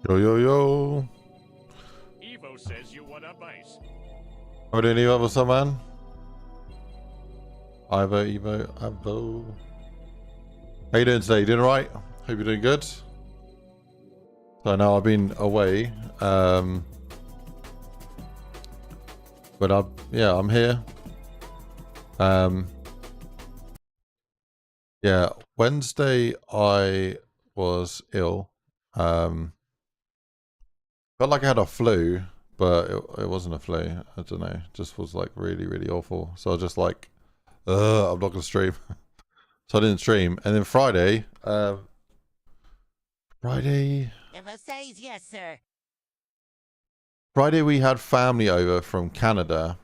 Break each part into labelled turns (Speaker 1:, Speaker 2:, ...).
Speaker 1: Yo, yo, yo.
Speaker 2: Evo says you want up ice.
Speaker 1: How are we doing, Evo? What's up, man? Ivo, Evo, Avo. How you doing today? You doing alright? Hope you're doing good. So I know I've been away. But I'm here. Yeah, Wednesday I was ill. Felt like I had a flu, but it wasn't a flu. I don't know. It just was like really, really awful. So I was just like, I'm not gonna stream. So I didn't stream. And then Friday, Friday
Speaker 3: Says yes, sir.
Speaker 1: we had family over from Canada,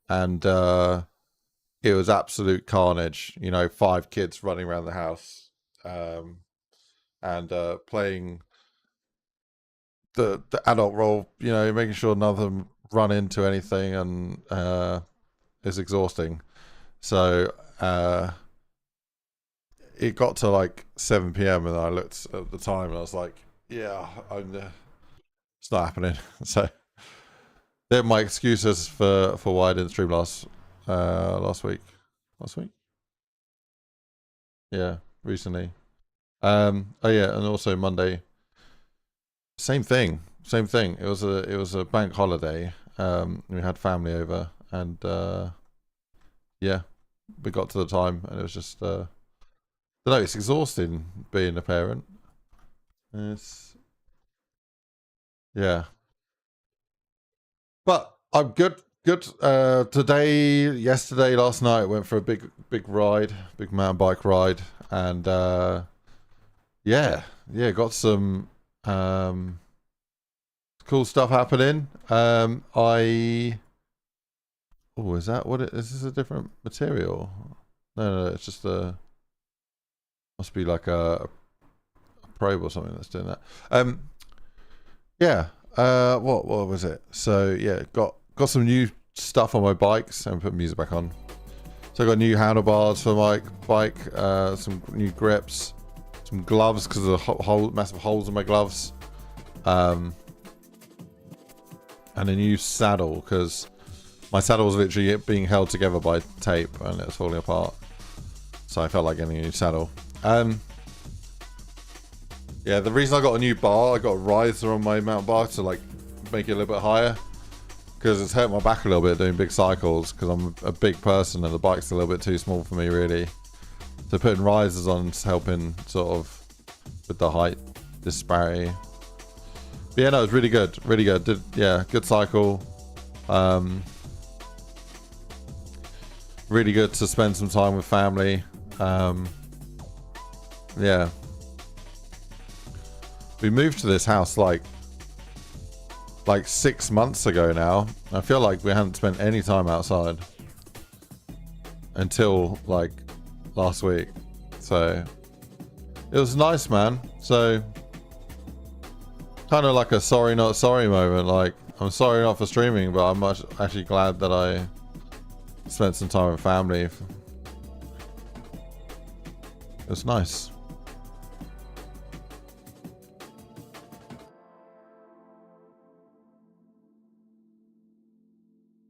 Speaker 1: and it was absolute carnage. You know, 5 kids running around the house, and playing the adult role. You know, making sure none of them run into anything, and it's exhausting. So it got to like 7 p.m. and I looked at the time and I was like, yeah, it's not happening. So they're my excuses for why I didn't stream last week. Yeah, recently. Oh yeah, and also Monday. Same thing. It was a bank holiday. We had family over, and yeah, we got to the time and it was just I don't know, it's exhausting being a parent. It's, yeah. But I'm good. Today, yesterday, last night, went for a big ride, big mountain bike ride, and yeah, got some cool stuff happening. Is that what it is? This a different material? No, it's just a. Must be like a probe or something that's doing that. Yeah. What was it? So yeah, got some new stuff on my bikes and put music back on. So I got new handlebars for my bike, some new grips, some gloves because of the massive holes in my gloves, and a new saddle because my saddle was literally being held together by tape and it was falling apart. So I felt like getting a new saddle. Yeah, the reason I got a new bar, I got a riser on my mountain bike to like make it a little bit higher because it's hurt my back a little bit doing big cycles because I'm a big person and the bike's a little bit too small for me really. So putting risers on is helping sort of with the height disparity. But yeah, no, it's really good, good cycle. Really good to spend some time with family. Yeah. We moved to this house like 6 months ago now. I feel like we hadn't spent any time outside until like last week. So it was nice, man. So kind of like a sorry not sorry moment. Like I'm sorry not for streaming, but I'm actually glad that I spent some time with family. It was nice.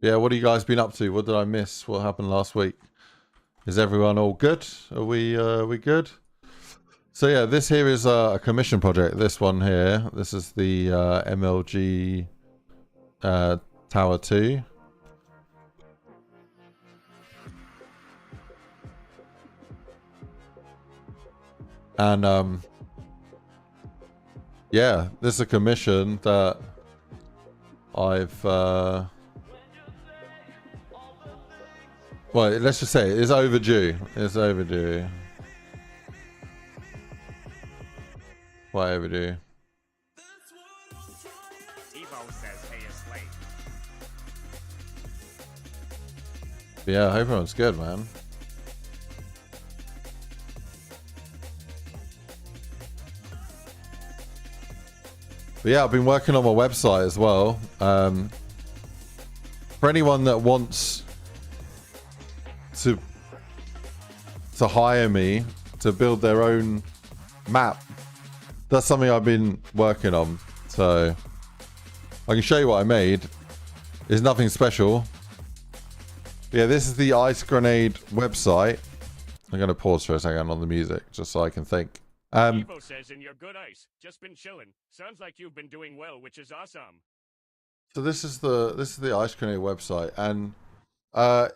Speaker 1: Yeah, what have you guys been up to? What did I miss? What happened last week? Is everyone all good? Are we good? So yeah, this here is a commission project. This one here. This is the MLG Tower 2. And yeah, this is a commission that I've well, let's just say it's overdue. It's overdue. Why overdue?
Speaker 2: Evo says hey is late.
Speaker 1: But yeah, I hope everyone's good, man. But yeah, I've been working on my website as well. For anyone that wants to hire me to build their own map, that's something I've been working on. So I can show you what I made. It's nothing special. Yeah, this is the IceGrenade website. I'm going to pause for a second on the music just so I can think.
Speaker 2: Evo says in your good ice. Just been chilling. Sounds like you've been doing well, which is awesome.
Speaker 1: So this is the IceGrenade website, and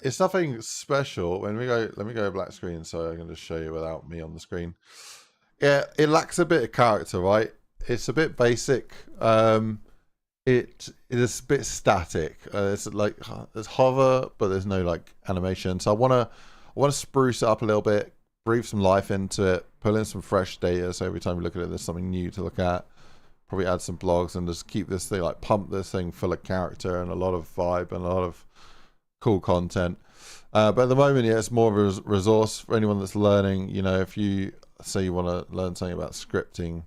Speaker 1: it's nothing special. Let me go black screen so I can just show you without me on the screen. Yeah, it lacks a bit of character, right? It's a bit basic. It is a bit static. It's like there's hover, but there's no like animation. So I wanna spruce it up a little bit, breathe some life into it, pull in some fresh data. So every time you look at it, there's something new to look at. Probably add some blogs and just keep this thing like pump this thing full of character and a lot of vibe and a lot of cool content. But at the moment, yeah, it's more of a resource for anyone that's learning. You know, if you say you want to learn something about scripting,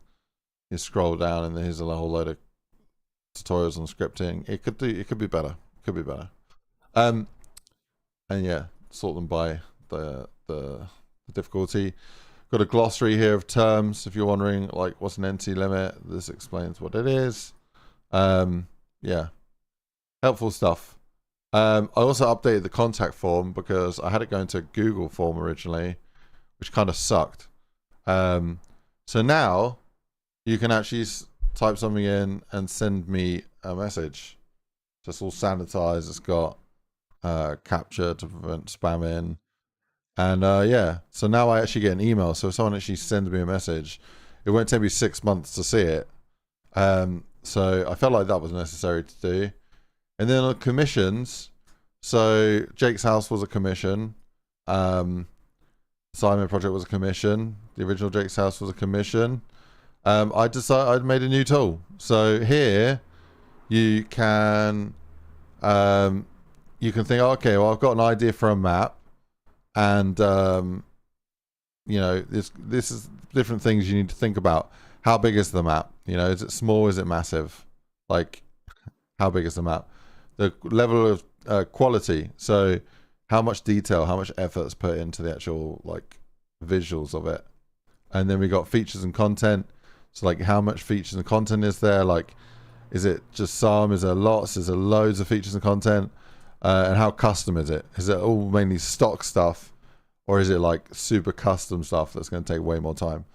Speaker 1: you scroll down and here's a whole load of tutorials on scripting. It could be better. And yeah, sort them by the difficulty. Got a glossary here of terms if you're wondering like what's an NT limit. This explains what it is. Yeah, helpful stuff. I also updated the contact form because I had it go into a Google form originally, which kind of sucked. So now you can actually type something in and send me a message. So it's all sanitized. It's got capture to prevent spamming. And yeah, so now I actually get an email. So if someone actually sends me a message, it won't take me 6 months to see it. So I felt like that was necessary to do. And then on commissions, so Jake's House was a commission. Simon Project was a commission. The original Jake's House was a commission. I decided I'd made a new tool. So here you can think, okay, well I've got an idea for a map, and you know, this is different things you need to think about. How big is the map? You know, is it small? Is it massive? Like, how big is the map? The level of quality. So how much detail, how much effort is put into the actual like visuals of it. And then we got features and content. So like how much features and content is there? Like, is it just some? Is there lots? Is there loads of features and content? And how custom is it? Is it all mainly stock stuff, or is it like super custom stuff that's going to take way more time?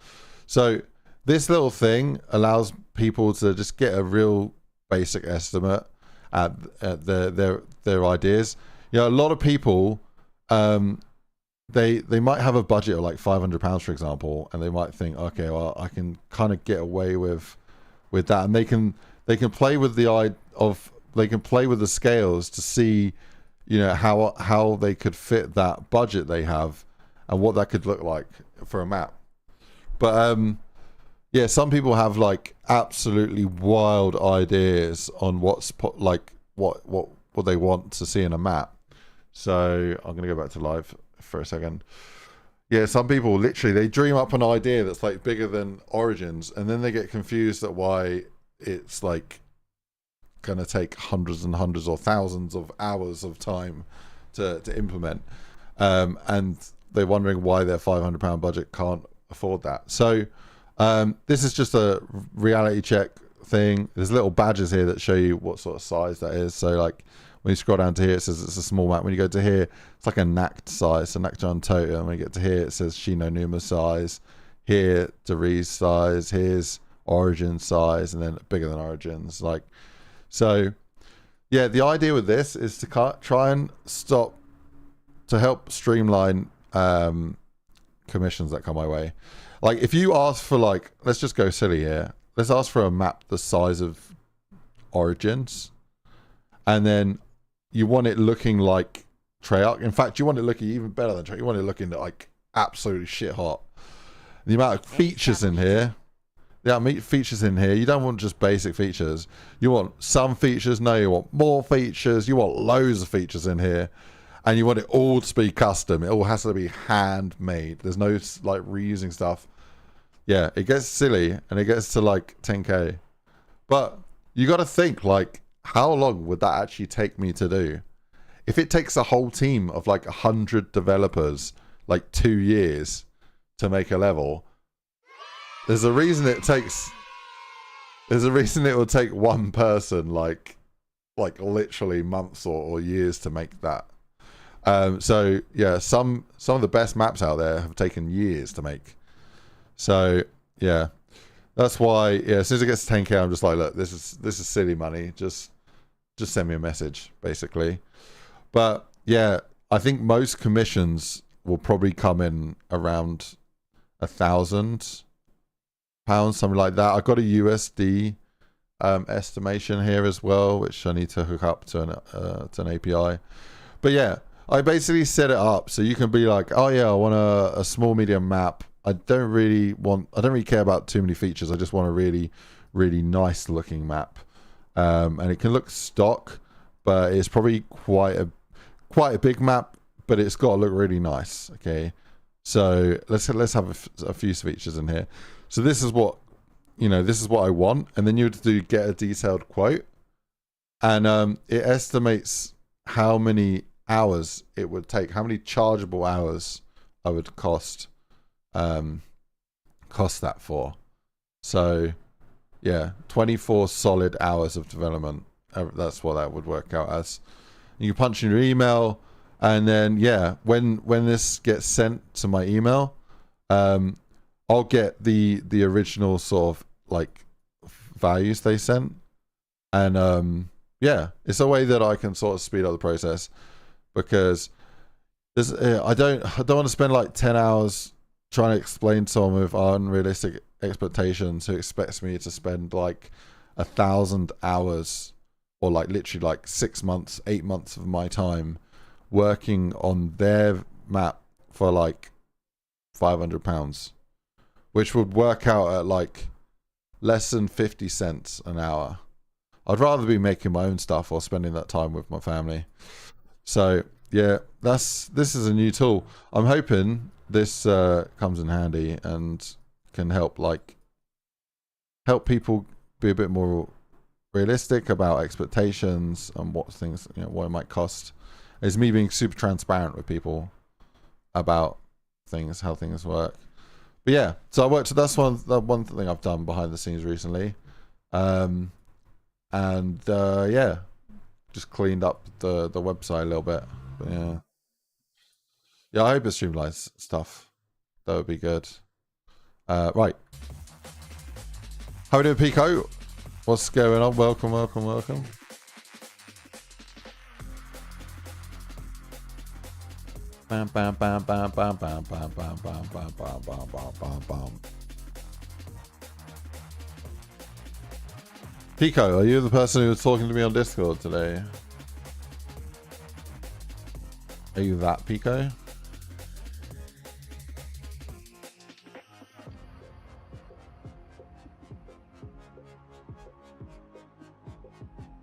Speaker 1: So this little thing allows people to just get a real basic estimate at their ideas. You know, a lot of people, they might have a budget of like £500, for example, and they might think, okay, well, I can kind of get away with that, and they can play with they can play with the scales to see, you know, how they could fit that budget they have and what that could look like for a map. But yeah, some people have like absolutely wild ideas on what they want to see in a map. So I'm gonna go back to live for a second. Yeah, some people literally, they dream up an idea that's like bigger than Origins, and then they get confused at why it's like gonna take hundreds and hundreds or thousands of hours of time to implement, and they're wondering why their £500 budget can't afford that. So this is just a reality check thing. There's little badges here that show you what sort of size that is. So like when you scroll down to here, it says it's a small map. When you go to here, it's like a NACT size, so NACT totem. When you get to here, it says Shino Numa size. Here, Deri's size. Here's Origin size, and then bigger than Origins. Like, so yeah, the idea with this is to try and help streamline commissions that come my way. Like if you ask for, like, let's just go silly here. Let's ask for a map the size of Origins, and then you want it looking like Treyarch. In fact, you want it looking even better than Treyarch. You want it looking like absolutely shit hot. The amount of features in here. Yeah, features in here. You don't want just basic features. You want some features. No, you want more features. You want loads of features in here. And you want it all to be custom. It all has to be handmade. There's no like reusing stuff. Yeah, it gets silly and it gets to like 10k. But you got to think, like, how long would that actually take me to do? If it takes a whole team of like 100 developers like 2 years to make a level, there's a reason it takes There's a reason it will take one person like literally months or years to make that. So yeah, some of the best maps out there have taken years to make. So yeah, that's why. Yeah, as soon as it gets to 10K, I'm just like, look, this is silly money. Just send me a message, basically. But yeah, I think most commissions will probably come in around £1,000, something like that. I've got a USD estimation here as well, which I need to hook up to an API. But yeah, I basically set it up so you can be like, oh yeah, I want a small medium map. I don't really care about too many features. I just want a really, really nice looking map. And it can look stock, but it's probably quite a big map, but it's got to look really nice. Okay. So let's have a few features in here. So this is what I want. And then you have to get a detailed quote, and it estimates how many hours it would take, how many chargeable hours I would cost that for. So yeah, 24 solid hours of development. That's what that would work out as. You punch in your email, and then yeah, when this gets sent to my email, I'll get the original sort of like values they sent, and yeah, it's a way that I can sort of speed up the process, because I don't want to spend like 10 hours trying to explain to someone with unrealistic expectations who expects me to spend like 1,000 hours or like literally like 6 months, 8 months of my time working on their map for like £500, which would work out at like less than 50 cents an hour. I'd rather be making my own stuff or spending that time with my family. So yeah, this is a new tool. I'm hoping this comes in handy and can help people be a bit more realistic about expectations and what things, what it might cost. It's me being super transparent with people about things, how things work. But yeah, so that's one thing I've done behind the scenes recently. And yeah, just cleaned up the website a little bit. But yeah, I hope it streamlines stuff. That would be good. Right, how we doing, Pico? What's going on? Welcome. Bam bam bam bam bam bam bam bam bam bam bam bam bam bam. Pico, are you the person who was talking to me on Discord today? Are you that Pico?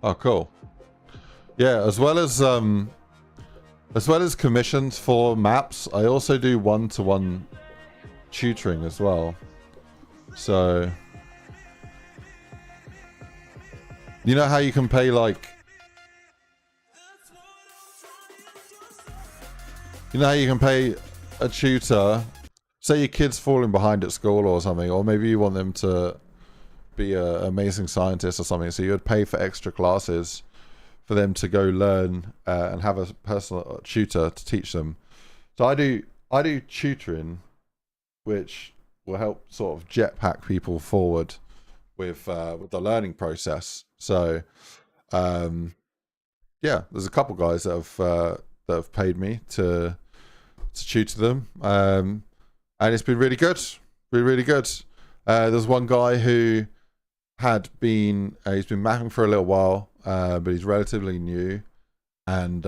Speaker 1: Oh, cool. Yeah, as well as commissions for maps, I also do one-to-one tutoring as well. So you know how you can pay a tutor, say your kid's falling behind at school or something, or maybe you want them to be an amazing scientist or something, so you would pay for extra classes for them to go learn and have a personal tutor to teach them. So I do tutoring, which will help sort of jetpack people forward with the learning process. So yeah, there's a couple guys that have paid me to tutor them, and it's been really good, really good. There's one guy who had been he's been mapping for a little while, but he's relatively new, and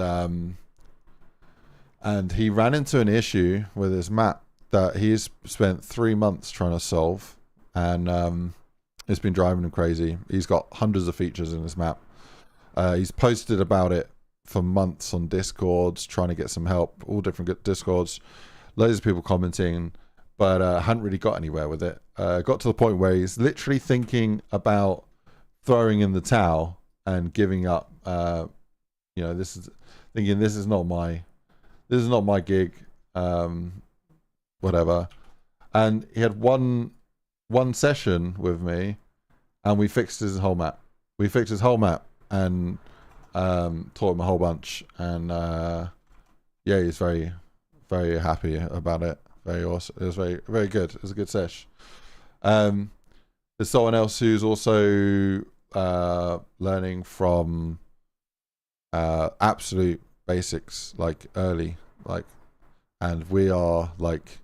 Speaker 1: he ran into an issue with his map that he's spent 3 months trying to solve, and it's been driving him crazy. He's got hundreds of features in his map. He's posted about it for months on Discords, trying to get some help, all different Discords, loads of people commenting, but hadn't really got anywhere with it. Got to the point where he's literally thinking about throwing in the towel and giving up. This is not my gig, whatever. And he had one session with me, and we fixed his whole map. We fixed his whole map and taught him a whole bunch. And yeah, he's very, very happy about it. Very awesome. It was very, very good. It was a good sesh. There's someone else who's also learning from absolute basics, like early, like, and we are like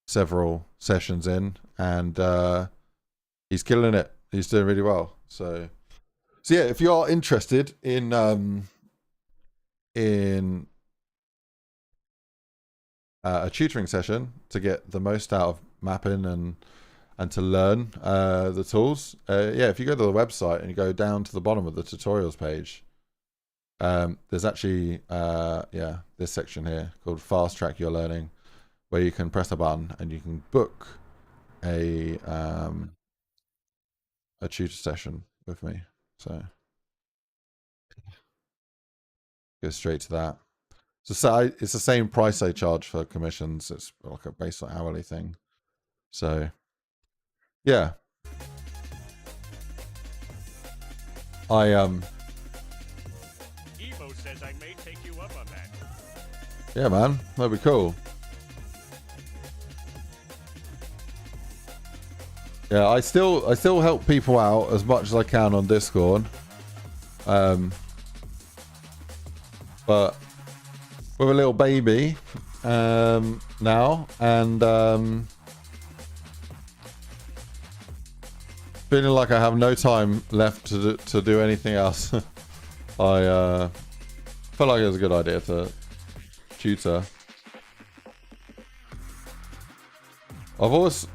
Speaker 1: several sessions in, and he's killing it. He's doing really well. So yeah, if you are interested in a tutoring session to get the most out of mapping and to learn the tools, yeah, if you go to the website and you go down to the bottom of the tutorials page, there's actually yeah, this section here called Fast Track Your Learning, where you can press a button and you can book a tutor session with me. So go straight to that. So it's the same price I charge for commissions. It's like a based on hourly thing. So yeah,
Speaker 2: Evo says I may take you up on that.
Speaker 1: yeah, man, that'd be cool. Yeah, I still help people out as much as I can on Discord. But with a little baby now, and feeling like I have no time left to do anything else, I felt like it was a good idea to tutor. I've always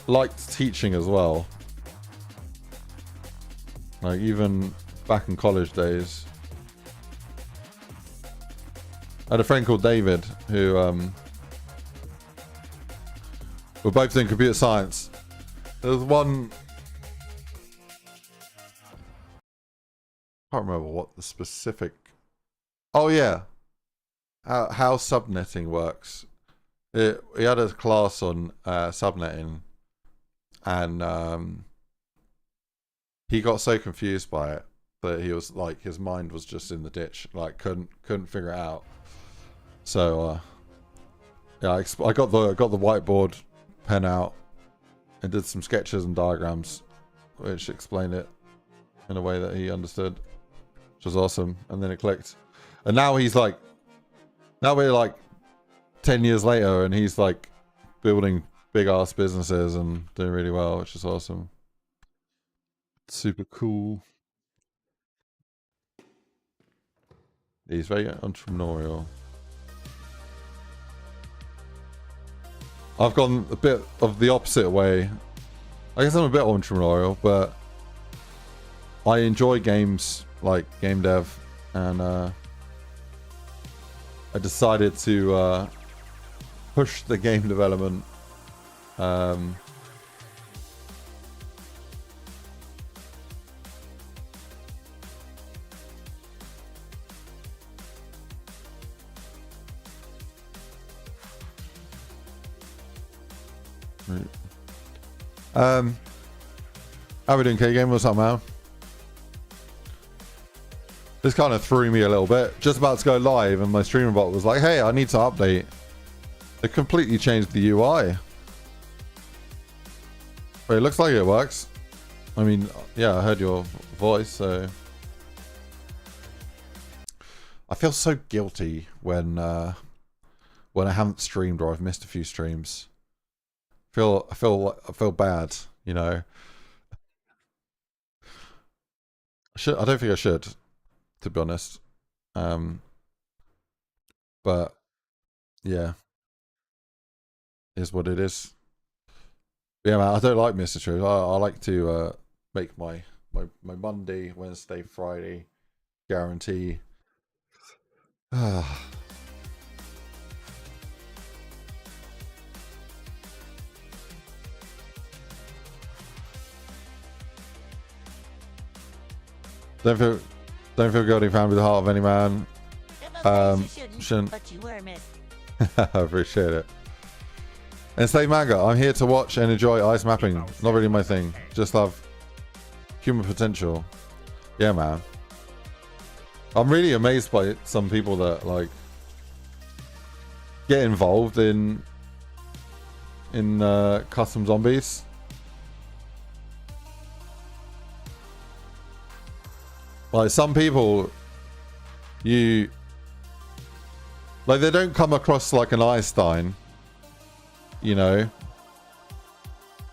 Speaker 1: liked teaching as well, like even back in college days. I had a friend called David who we're both doing computer science. There was one, I can't remember what the specific, oh yeah, how subnetting works. He had a class on subnetting, and he got so confused by it that he was like, his mind was just in the ditch, like couldn't figure it out. So yeah, I got the whiteboard pen out and did some sketches and diagrams which explained it in a way that he understood, which was awesome. And then it clicked, and now we're like 10 years later, and he's like building big ass businesses and doing really well, which is awesome. Super cool. He's very entrepreneurial. I've gone a bit of the opposite way. I guess I'm a bit entrepreneurial, but I enjoy games, like game dev, and I decided to push the game development how we doing, K-Game? What's up, man? This kind of threw me a little bit. Just about to go live, and my streamer bot was like, hey, I need to update. It completely changed the UI. But it looks like it works. I mean, yeah, I heard your voice, so I feel so guilty when I haven't streamed or I've missed a few streams. I feel bad, you know. I don't think I should, to be honest. But yeah, is what it is. Yeah, man, I don't like missing streams. I like to make my Monday, Wednesday, Friday guarantee. Don't feel guilty, found with the heart of any man. Shouldn't.
Speaker 3: But you were missed.
Speaker 1: I appreciate it. And say manga, I'm here to watch and enjoy ice mapping. Not really my thing. Just love Human potential. Yeah, man. I'm really amazed by some people that like get involved in custom zombies. Like some people, you like they don't come across like an Einstein, you know,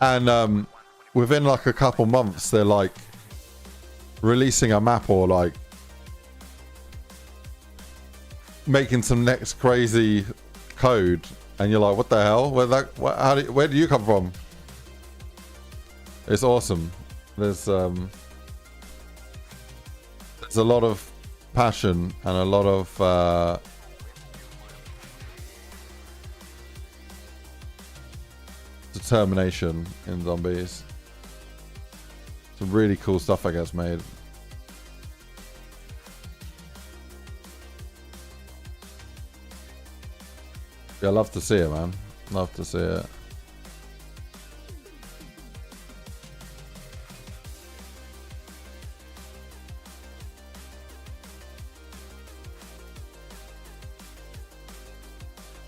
Speaker 1: and within like a couple months they're like releasing a map or like making some next crazy code, and you're like, what the hell? Where do you come from? It's awesome. There's a lot of passion and a lot of determination in zombies. Some really cool stuff I guess made. Yeah, love to see it, man. Love to see it.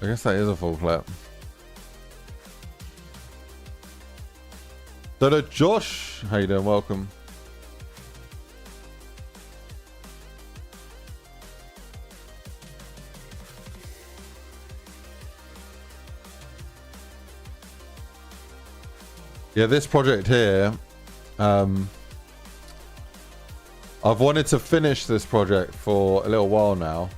Speaker 1: I guess that is a full clip. Dodo Josh, how you doing? Welcome. Yeah, this project here, I've wanted to finish this project for a little while now.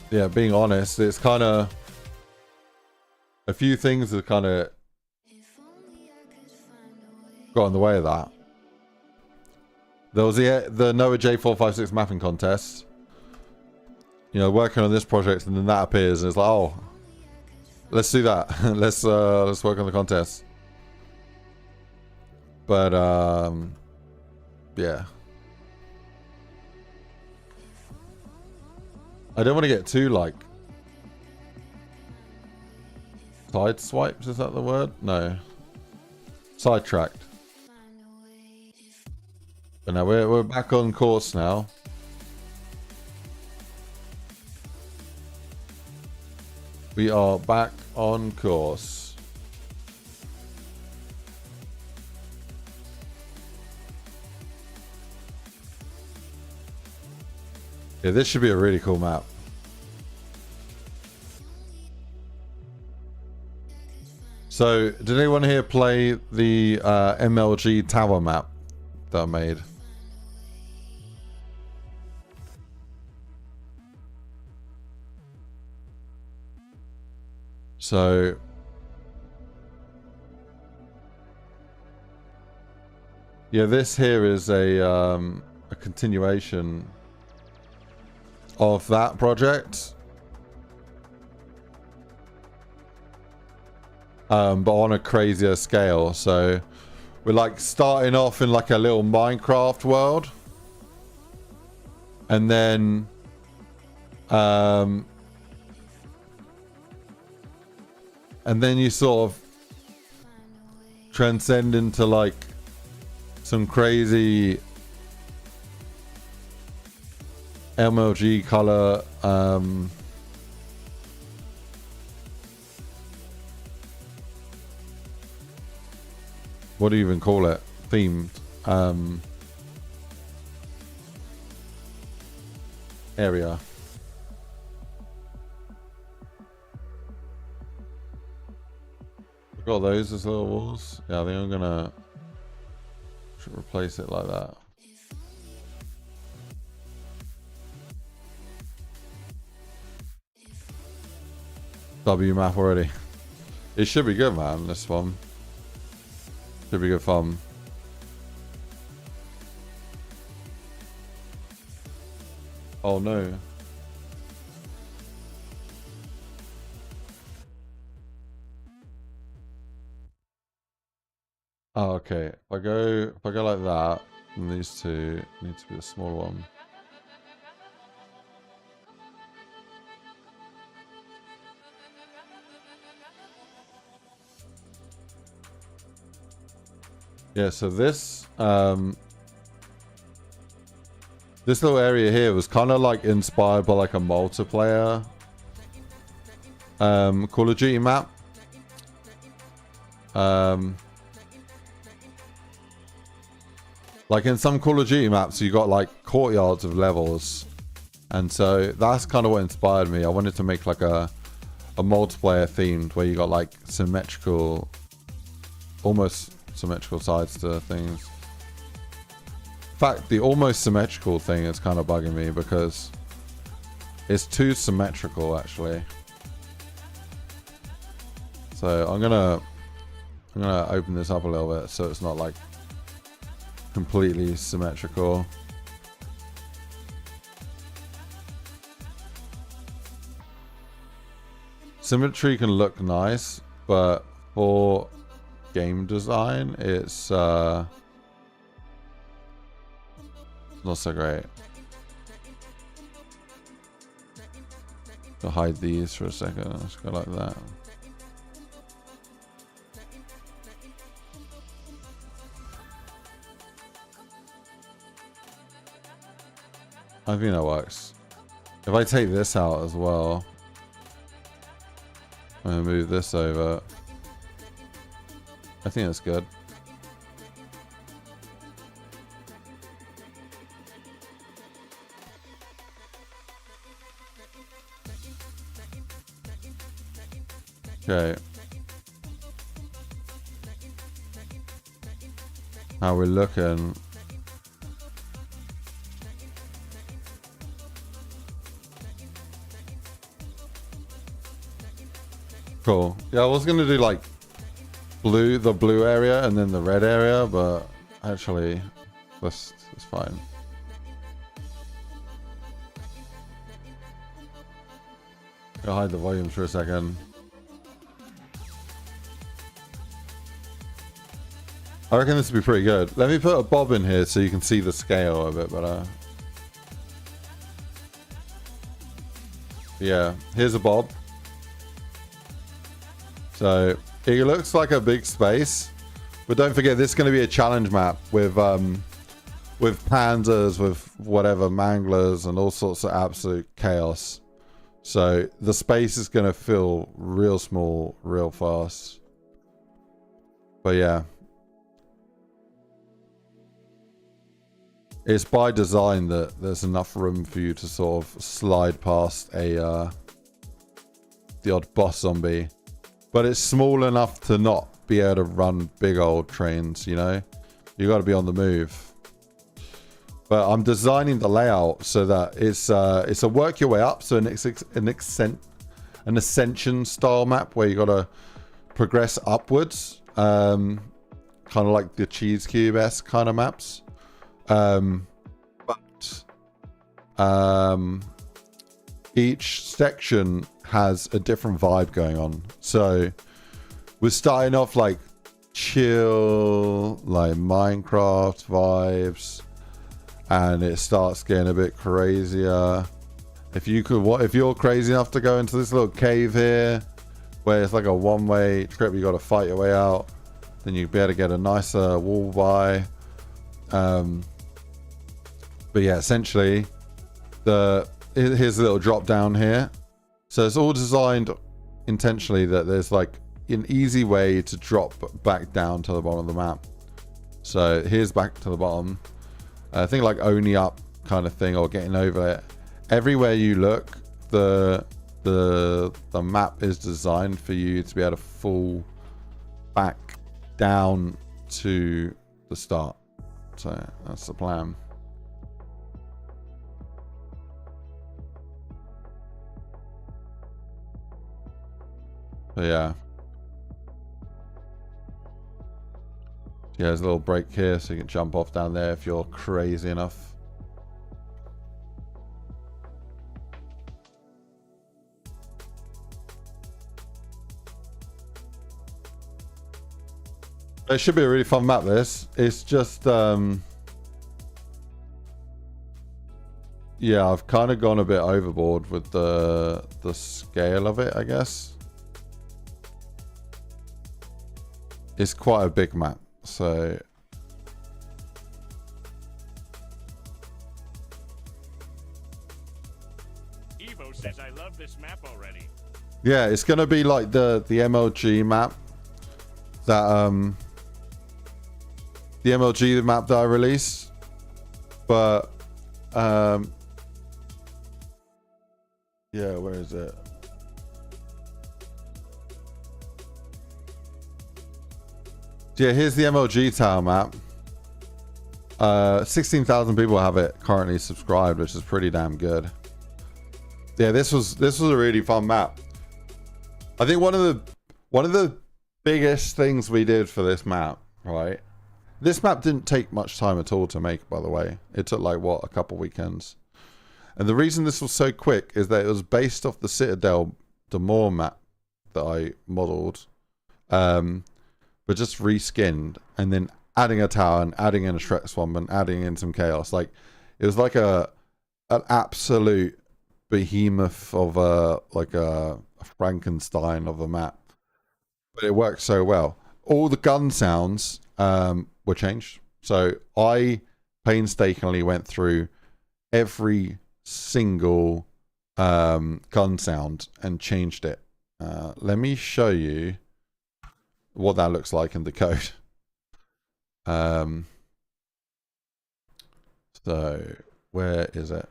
Speaker 1: Yeah, being honest, it's kind of a few things have kind of got in the way of that. There was the Noah J456 mapping contest. You know, working on this project, and then that appears, and it's like, oh, let's do that. let's work on the contest. But yeah, I don't want to get too like side swipes. Is that the word? No, sidetracked. But now we're back on course now. We are back on course. Yeah, this should be a really cool map. So, did anyone here play the MLG tower map that I made? So yeah, this here is a continuation of that project, but on a crazier scale. So we're like starting off in like a little Minecraft world, and then you sort of transcend into like some crazy MLG color what do you even call it? Themed area. Got those as little walls. Yeah, I think I'm gonna should replace it like that. W map already. It should be good, man. This one should be good fun. Oh no. Oh, okay. If I go like that, then these two need to be the small one. Yeah, so this this little area here was kind of like inspired by like a multiplayer Call of Duty map. Like in some Call of Duty maps, you got like courtyards of levels, and so that's kind of what inspired me. I wanted to make like a multiplayer themed where you got like symmetrical, almost symmetrical sides to things. In fact, the almost symmetrical thing is kind of bugging me because it's too symmetrical actually. So I'm gonna open this up a little bit so it's not like completely symmetrical. Symmetry can look nice, but for game design, it's not so great. I'll hide these for a second. Let's go like that. I think that works. If I take this out as well, I'm gonna move this over. I think that's good. Okay. How we're looking. Cool. Yeah, I was gonna do like the blue area and then the red area, but actually this is fine. I'll hide the volumes for a second. I reckon this would be pretty good. Let me put a bob in here so you can see the scale a bit better. Yeah, here's a bob. So it looks like a big space, but don't forget this is going to be a challenge map with pandas, with whatever manglers and all sorts of absolute chaos. So the space is going to feel real small, real fast. But yeah, it's by design that there's enough room for you to sort of slide past the odd boss zombie. But it's small enough to not be able to run big old trains, you know? You got to be on the move. But I'm designing the layout so that it's a work your way up, so an ascension style map where you got to progress upwards, kind of like the cheese cube-esque kind of maps. But each section has a different vibe going on. So we're starting off like chill, like Minecraft vibes, and it starts getting a bit crazier. If you're crazy enough to go into this little cave here, where it's like a one-way trip, you got to fight your way out, then you'll be able to get a nicer wall by. But yeah, essentially, here's a little drop down here. So it's all designed intentionally that there's like an easy way to drop back down to the bottom of the map. So here's back to the bottom. I think like only up kind of thing, or getting over it. Everywhere you look, the map is designed for you to be able to fall back down to the start. So that's the plan. But yeah. Yeah, there's a little break here so you can jump off down there if you're crazy enough. It should be a really fun map, this. It's just yeah, I've kind of gone a bit overboard with the scale of it, I guess. It's quite a big map, so Yeah, it's gonna be like the MLG map that the MLG map that I released, but yeah, where is it? Yeah, here's the MLG tower map. 16,000 people have it currently subscribed, which is pretty damn good. Yeah, this was a really fun map. I think one of the biggest things we did for this map, right? This map didn't take much time at all to make, by the way. It took like what, a couple weekends. And the reason this was so quick is that it was based off the Citadel Demore map that I modeled, but just reskinned and then adding a tower and adding in a Shrek Swamp and adding in some chaos. Like it was like an absolute behemoth of a Frankenstein of a map, but it worked so well. All the gun sounds were changed, so I painstakingly went through every single gun sound and changed it. Let me show you what that looks like in the code. So where is it?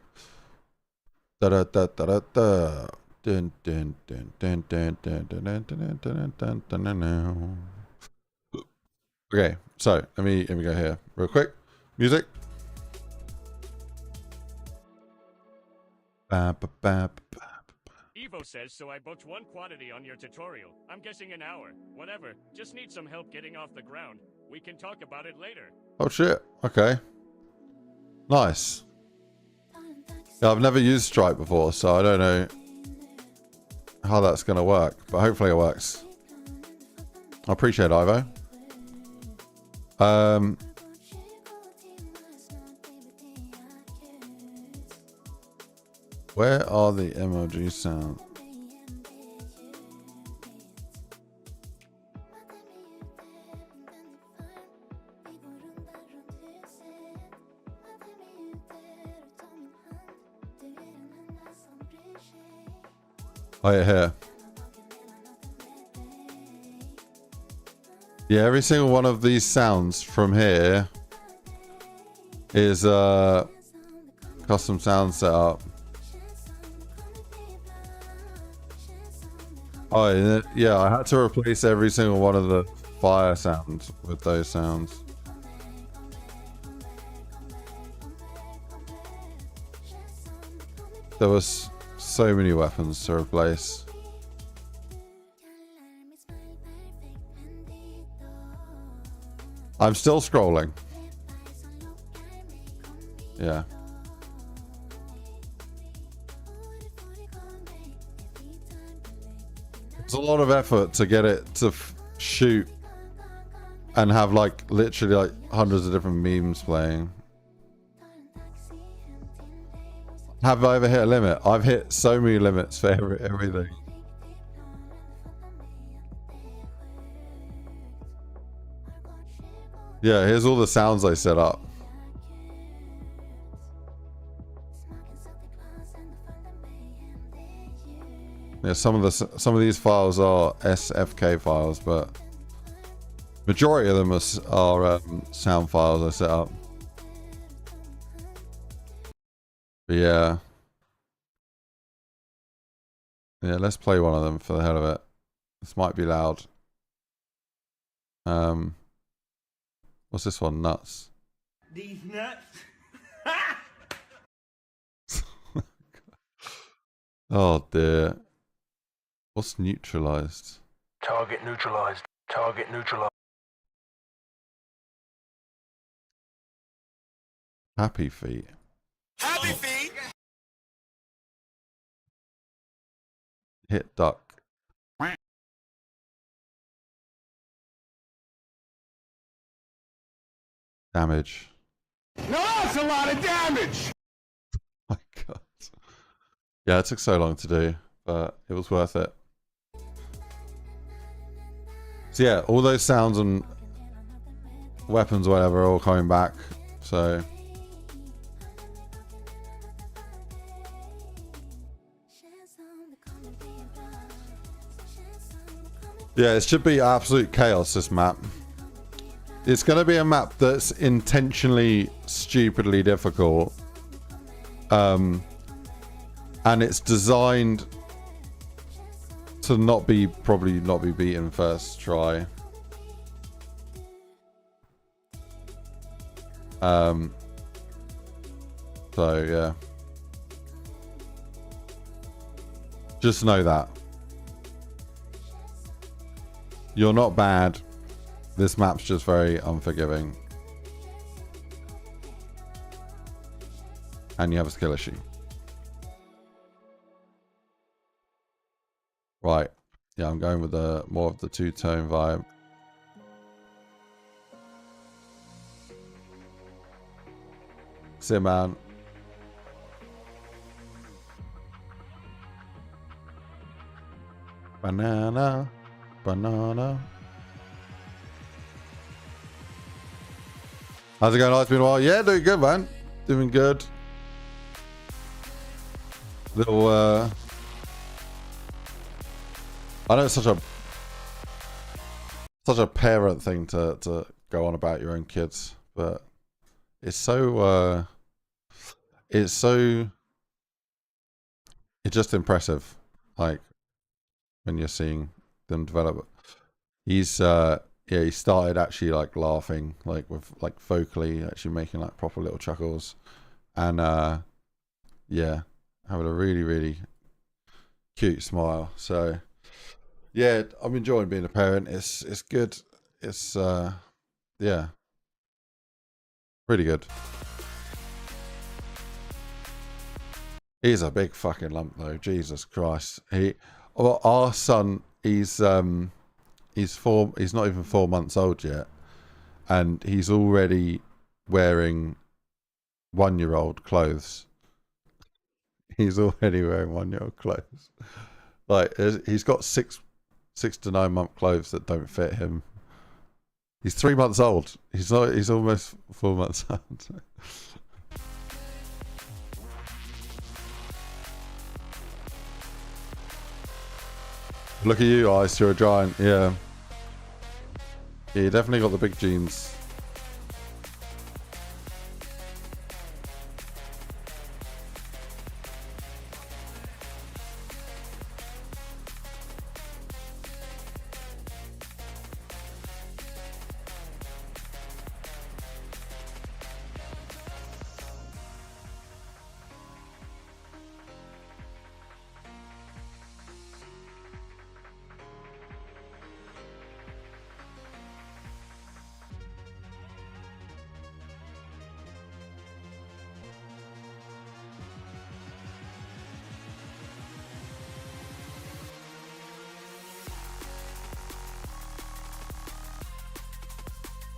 Speaker 1: Da da da da da da. Dun, dun, dun, dun, dun, dun, dun, dun, dun, dun, dun, dun, dun, dun. Okay, so let me go here real quick. Music. Ba, ba, ba, ba.
Speaker 2: Evo says, so I booked one quantity on your tutorial. I'm guessing an hour. Whatever. Just need some help getting off the ground. We can talk about it later.
Speaker 1: Oh shit. Okay. Nice. Yeah, I've never used Stripe before, so I don't know how that's going to work, but hopefully it works. I appreciate it, Ivo. Where are the MLG sounds? Oh yeah, here. Yeah, every single one of these sounds from here is custom sound setup. Oh yeah, I had to replace every single one of the fire sounds with those sounds. There was so many weapons to replace. I'm still scrolling. Yeah. It's a lot of effort to get it to shoot and have like literally like hundreds of different memes playing. Have I ever hit a limit? I've hit so many limits for everything. Yeah, here's all the sounds I set up. Yeah, some of these files are SFK files, but majority of them are sound files I set up. But yeah, let's play one of them for the hell of it. This might be loud. What's this one? Nuts.
Speaker 4: These nuts.
Speaker 1: Oh dear. What's neutralized?
Speaker 4: Target neutralized. Target neutralized.
Speaker 1: Happy feet.
Speaker 4: Happy feet.
Speaker 1: Hit duck. Damage.
Speaker 4: No, that's a lot of damage.
Speaker 1: My God. Yeah, it took so long to do, but it was worth it. So yeah, all those sounds and weapons, whatever, are all coming back. So Yeah, it should be absolute chaos, this map. It's going to be a map that's intentionally stupidly difficult. And it's designed to probably not be beaten first try. So yeah. Just know that. You're not bad. This map's just very unforgiving. And you have a skill issue. Right. Yeah, I'm going with more of the two-tone vibe. See you, man. Banana. Banana. How's it going? It's been a while. Yeah, doing good, man. Doing good. Little, I know it's such a parent thing to go on about your own kids, but it's just impressive, like when you're seeing them develop. He's yeah, he started actually like laughing, like with like vocally actually making like proper little chuckles, and yeah, having a really, really cute smile. So yeah, I'm enjoying being a parent. It's good. It's yeah, pretty good. He's a big fucking lump though. Jesus Christ. Well, our son, he's not even 4 months old yet, and he's already wearing 1-year-old clothes. He's already wearing 1-year-old clothes. Like he's got 6 to 9 month clothes that don't fit him. He's 3 months old. He's almost 4 months old. Look at you, Ice. You're a giant. Yeah. Yeah, you definitely got the big genes.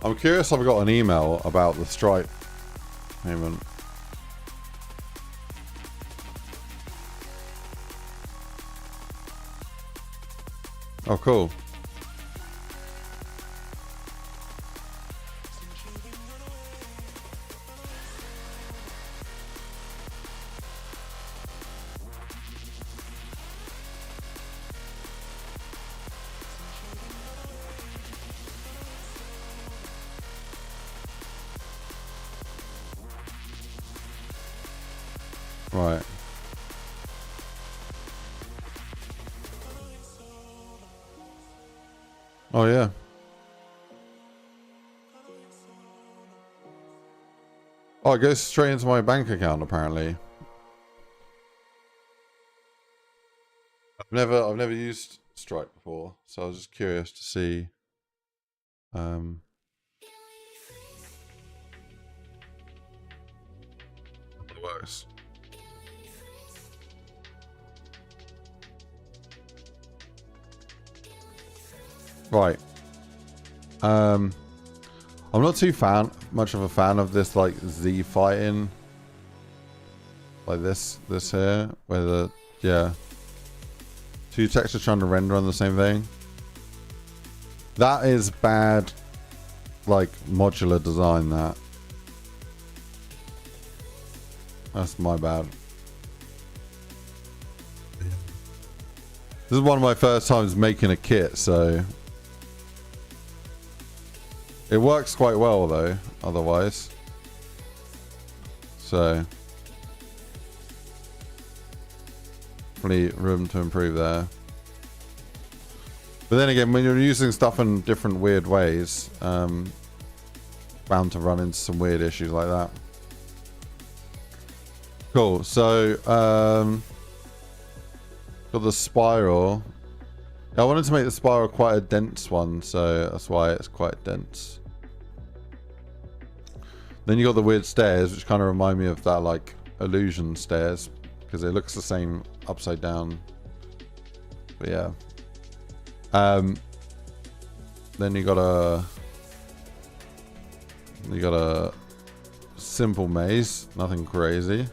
Speaker 1: I'm curious if I got an email about the Stripe payment. Oh, cool. Right. Oh, yeah. Oh, it goes straight into my bank account, apparently. I've never used Stripe before, so I was just curious to see. It works. Right. I'm not too much of a fan of this like Z fighting. Like this here, where the two textures trying to render on the same thing. That is bad, like modular design. That's my bad. This is one of my first times making a kit, so it works quite well though, otherwise. So definitely room to improve there. But then again, when you're using stuff in different weird ways, bound to run into some weird issues like that. Cool. So got the spiral. I wanted to make the spiral quite a dense one, so that's why it's quite dense. Then you got the weird stairs, which kind of remind me of that like illusion stairs, because it looks the same upside down. But yeah. Then you got a simple maze, nothing crazy.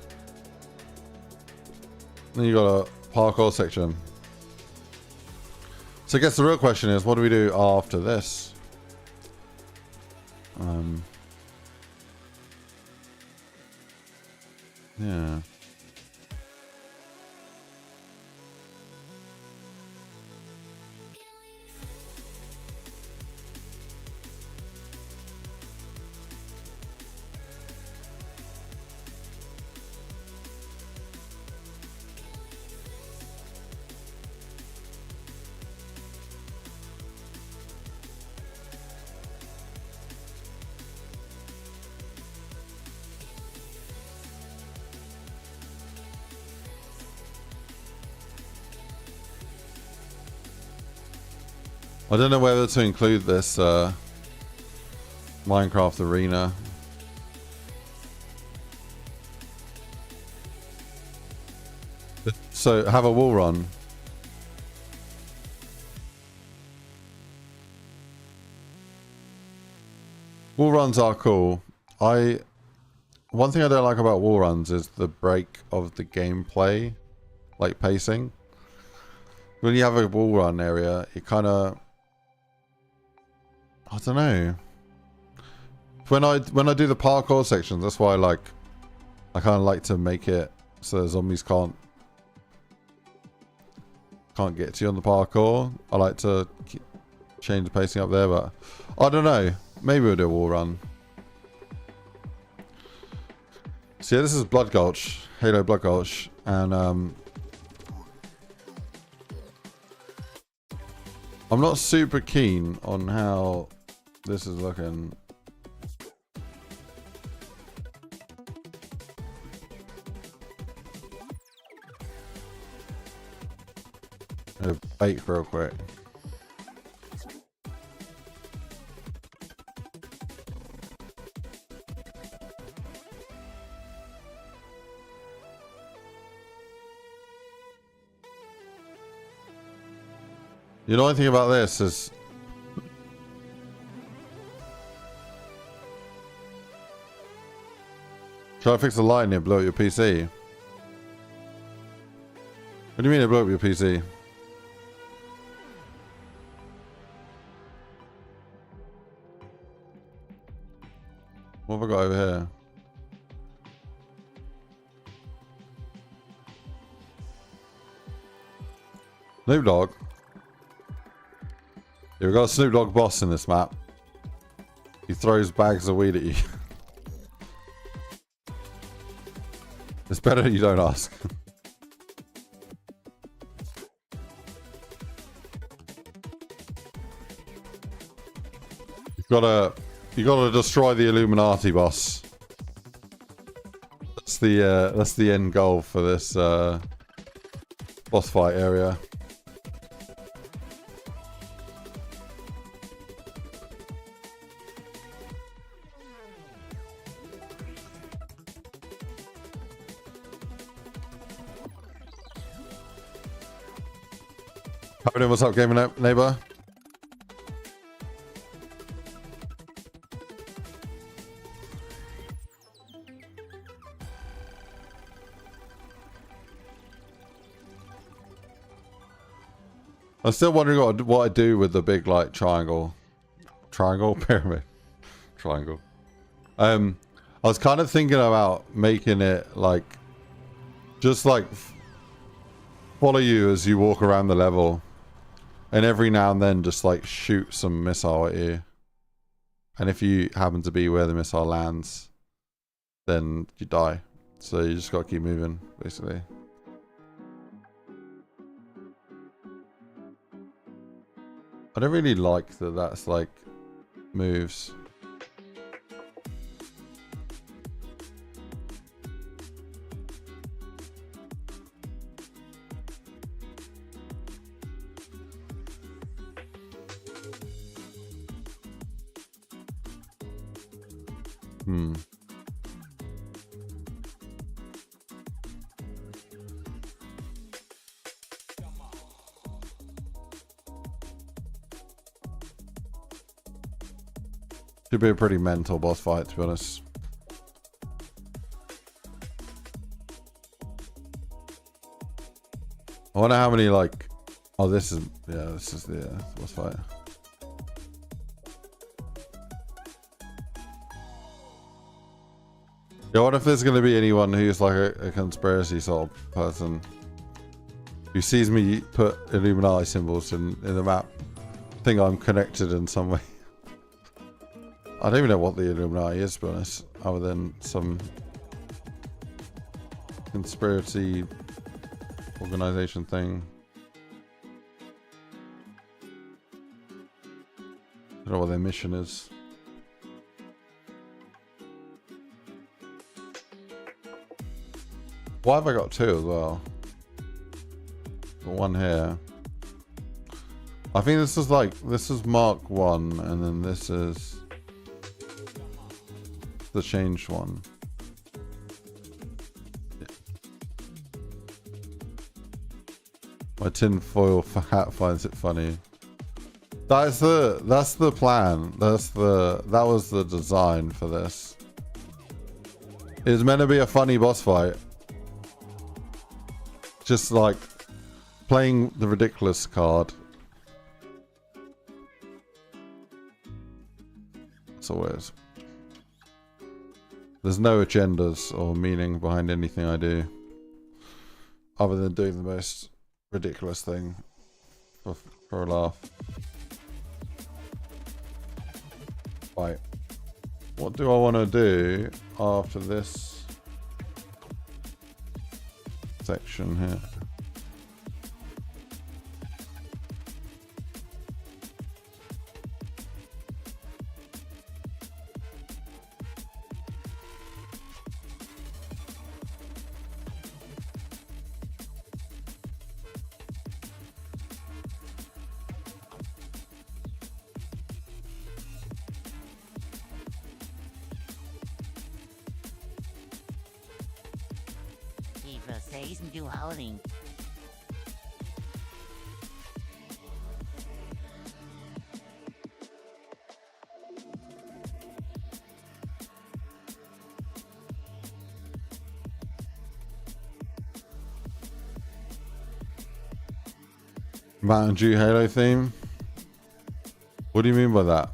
Speaker 1: Then you got a parkour section. So I guess the real question is, what do we do after this? Yeah. I don't know whether to include this Minecraft arena. So have a wall run. Wall runs are cool. One thing I don't like about wall runs is the break of the gameplay, like pacing. When you have a wall run area, it kind of, I don't know. When I do the parkour sections, that's why I kind of like to make it so the zombies can't get to you on the parkour. I like to change the pacing up there, but I don't know. Maybe we'll do a wall run. So yeah, this is Blood Gulch, Halo Blood Gulch, and I'm not super keen on how this is looking. I'm gonna bake real quick. You know, one thing about this is try to fix the light and it blow up your PC. What do you mean it blew up your PC? What have I got over here? Snoop Dogg. Yeah, we've got a Snoop Dogg boss in this map. He throws bags of weed at you. It's better you don't ask. You gotta destroy the Illuminati boss. That's the end goal for this boss fight area. What's up, gaming neighbor? I'm still wondering what I do with the big like triangle pyramid triangle. I was kind of thinking about making it like just like follow you as you walk around the level, and every now and then just like shoot some missile at you. And if you happen to be where the missile lands, then you die. So you just gotta keep moving, basically. I don't really like that that's like moves. Should be a pretty mental boss fight, to be honest. I wonder how many like... Oh, this is... Yeah, this is the boss fight. Yeah, what if there's going to be anyone who's like a conspiracy sort of person who sees me put Illuminati symbols in the map, think I'm connected in some way. I don't even know what the Illuminati is, to be honest, other than some conspiracy organization thing. I don't know what their mission is. Why have I got two as well? Got one here. I think this is like, this is Mark 1, and then this is the changed one. My tinfoil hat finds it funny. That's the plan. That was the design for this. It's meant to be a funny boss fight. Just like playing the ridiculous card. That's all it is. There's no agendas or meaning behind anything I do, other than doing the most ridiculous thing for a laugh. Right. What do I want to do after this section here?
Speaker 3: Do howling.
Speaker 1: Mountain Dew Halo theme? What do you mean by that?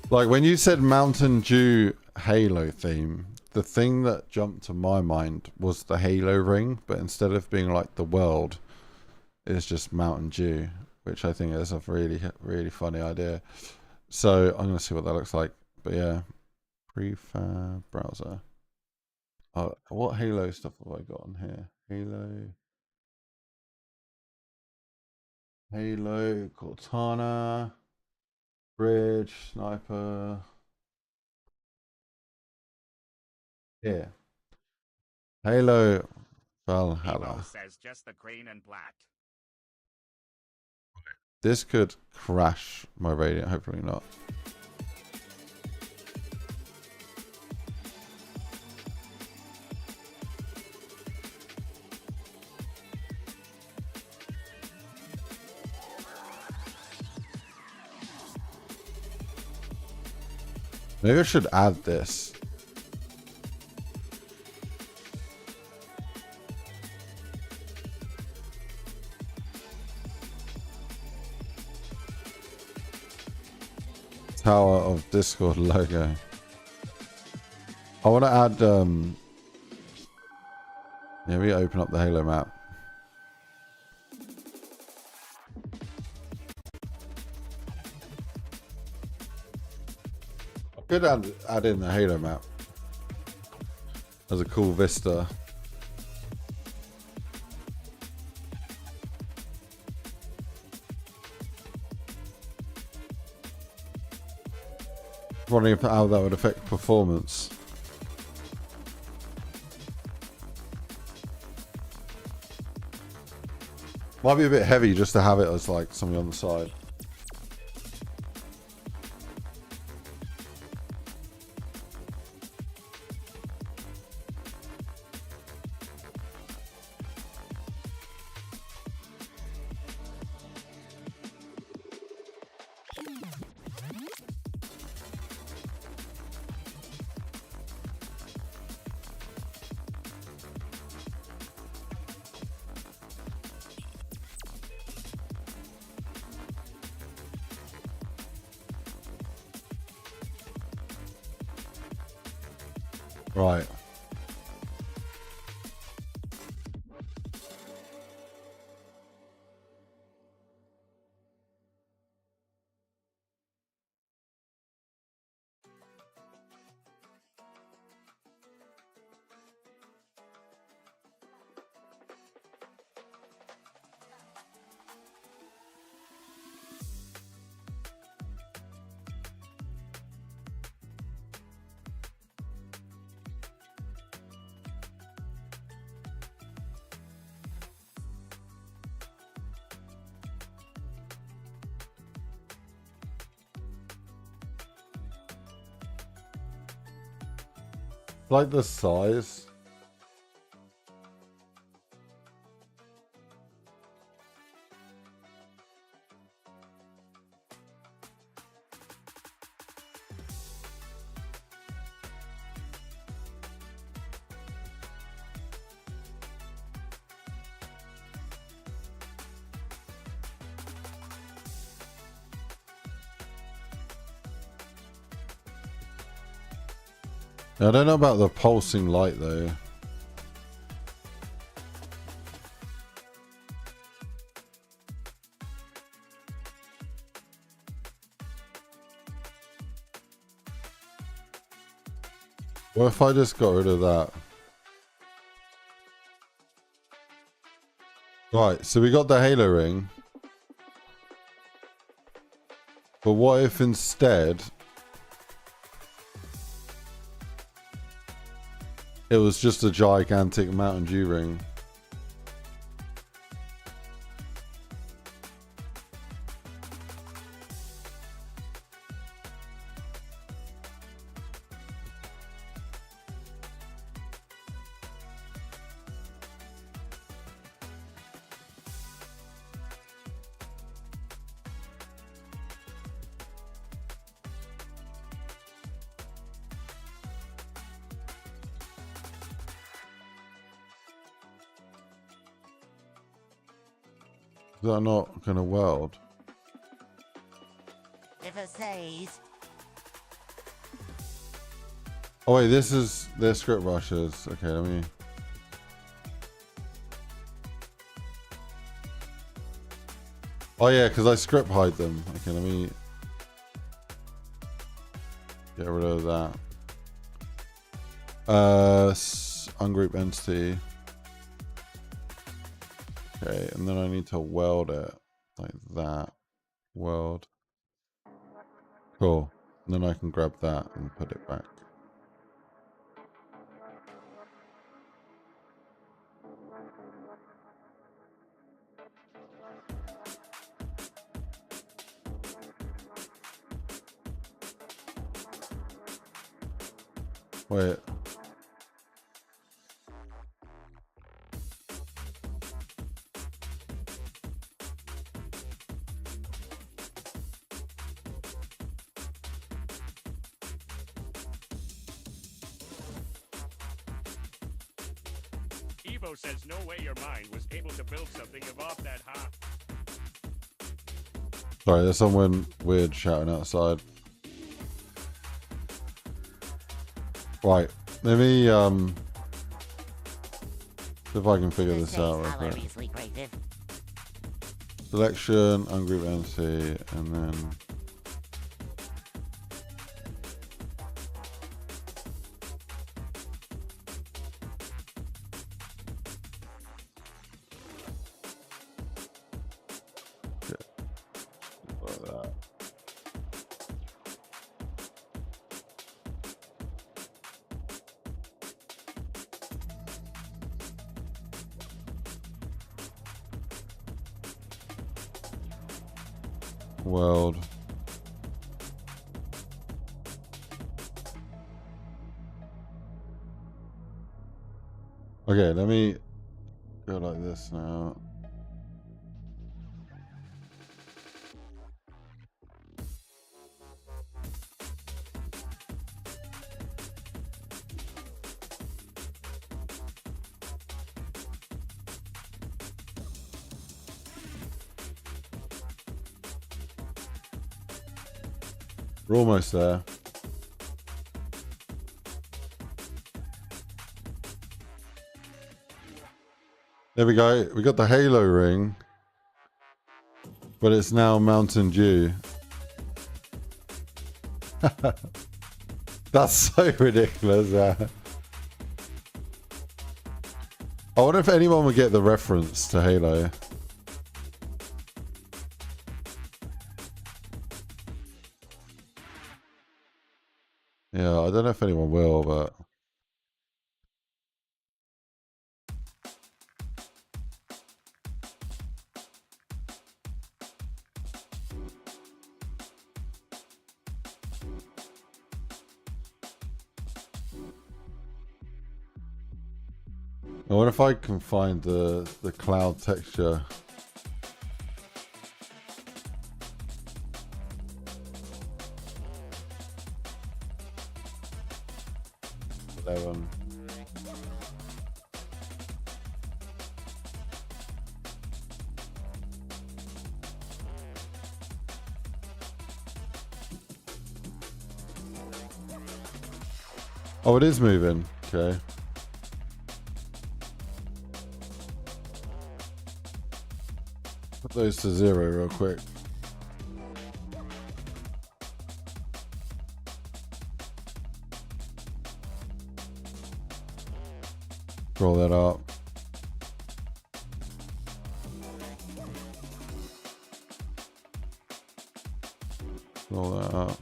Speaker 1: Like when you said Mountain Dew Halo theme, the thing that jumped to my mind was the Halo ring, but instead of being like the world, it's just Mountain Dew, which I think is a really, really funny idea. So I'm going to see what that looks like. But yeah, prefab browser. What Halo stuff have I got on here? Halo, Cortana. Bridge, sniper. Yeah. Halo Valhalla.
Speaker 2: Says just the green and black.
Speaker 1: This could crash my radio, hopefully not. Maybe I should add this. Tower of Discord logo. I want to add, yeah, we open up the Halo map. I could add in the Halo map as a cool vista. Wondering how that would affect performance. Might be a bit heavy just to have it as like something on the side. Right. Like the size. I don't know about the pulsing light though. What if I just got rid of that? Right, so we got the Halo ring. But what if instead it was just a gigantic Mountain Dew ring? Is that not gonna weld?
Speaker 3: If it says,
Speaker 1: Oh wait, this is their script brushes. Okay, let me. Oh yeah, because I script hide them. Okay, let me get rid of that. Ungroup entity. Okay, and then I need to weld it like that. Weld. Cool. And then I can grab that and put it back. Wait.
Speaker 2: Evo says no way your mind was able to build something above that high.
Speaker 1: Sorry, there's someone weird shouting outside. Right. Let me see if I can figure this out real quick.
Speaker 3: Hilariously creative.
Speaker 1: Selection, ungroup entity, and then like that. World. Okay, let me go like this now. We're almost there. There we go. We got the Halo ring, but it's now Mountain Dew. That's so ridiculous. I wonder if anyone would get the reference to Halo. Yeah, I don't know if anyone will, but I wonder if I can find the cloud texture. Oh, it is moving. Okay. Put those to 0 real quick. Roll that up. Roll that up.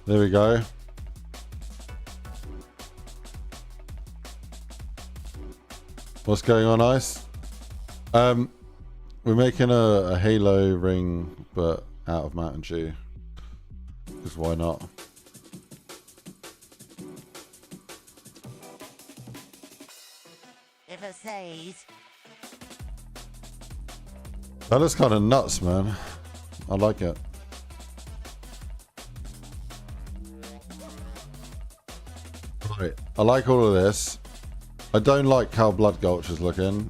Speaker 1: There we go. What's going on, Ice? We're making a Halo ring, but out of Mountain Dew. Because why not?
Speaker 3: If it says...
Speaker 1: That looks kind of nuts, man. I like it. Right. I like all of this. I don't like how Blood Gulch is looking.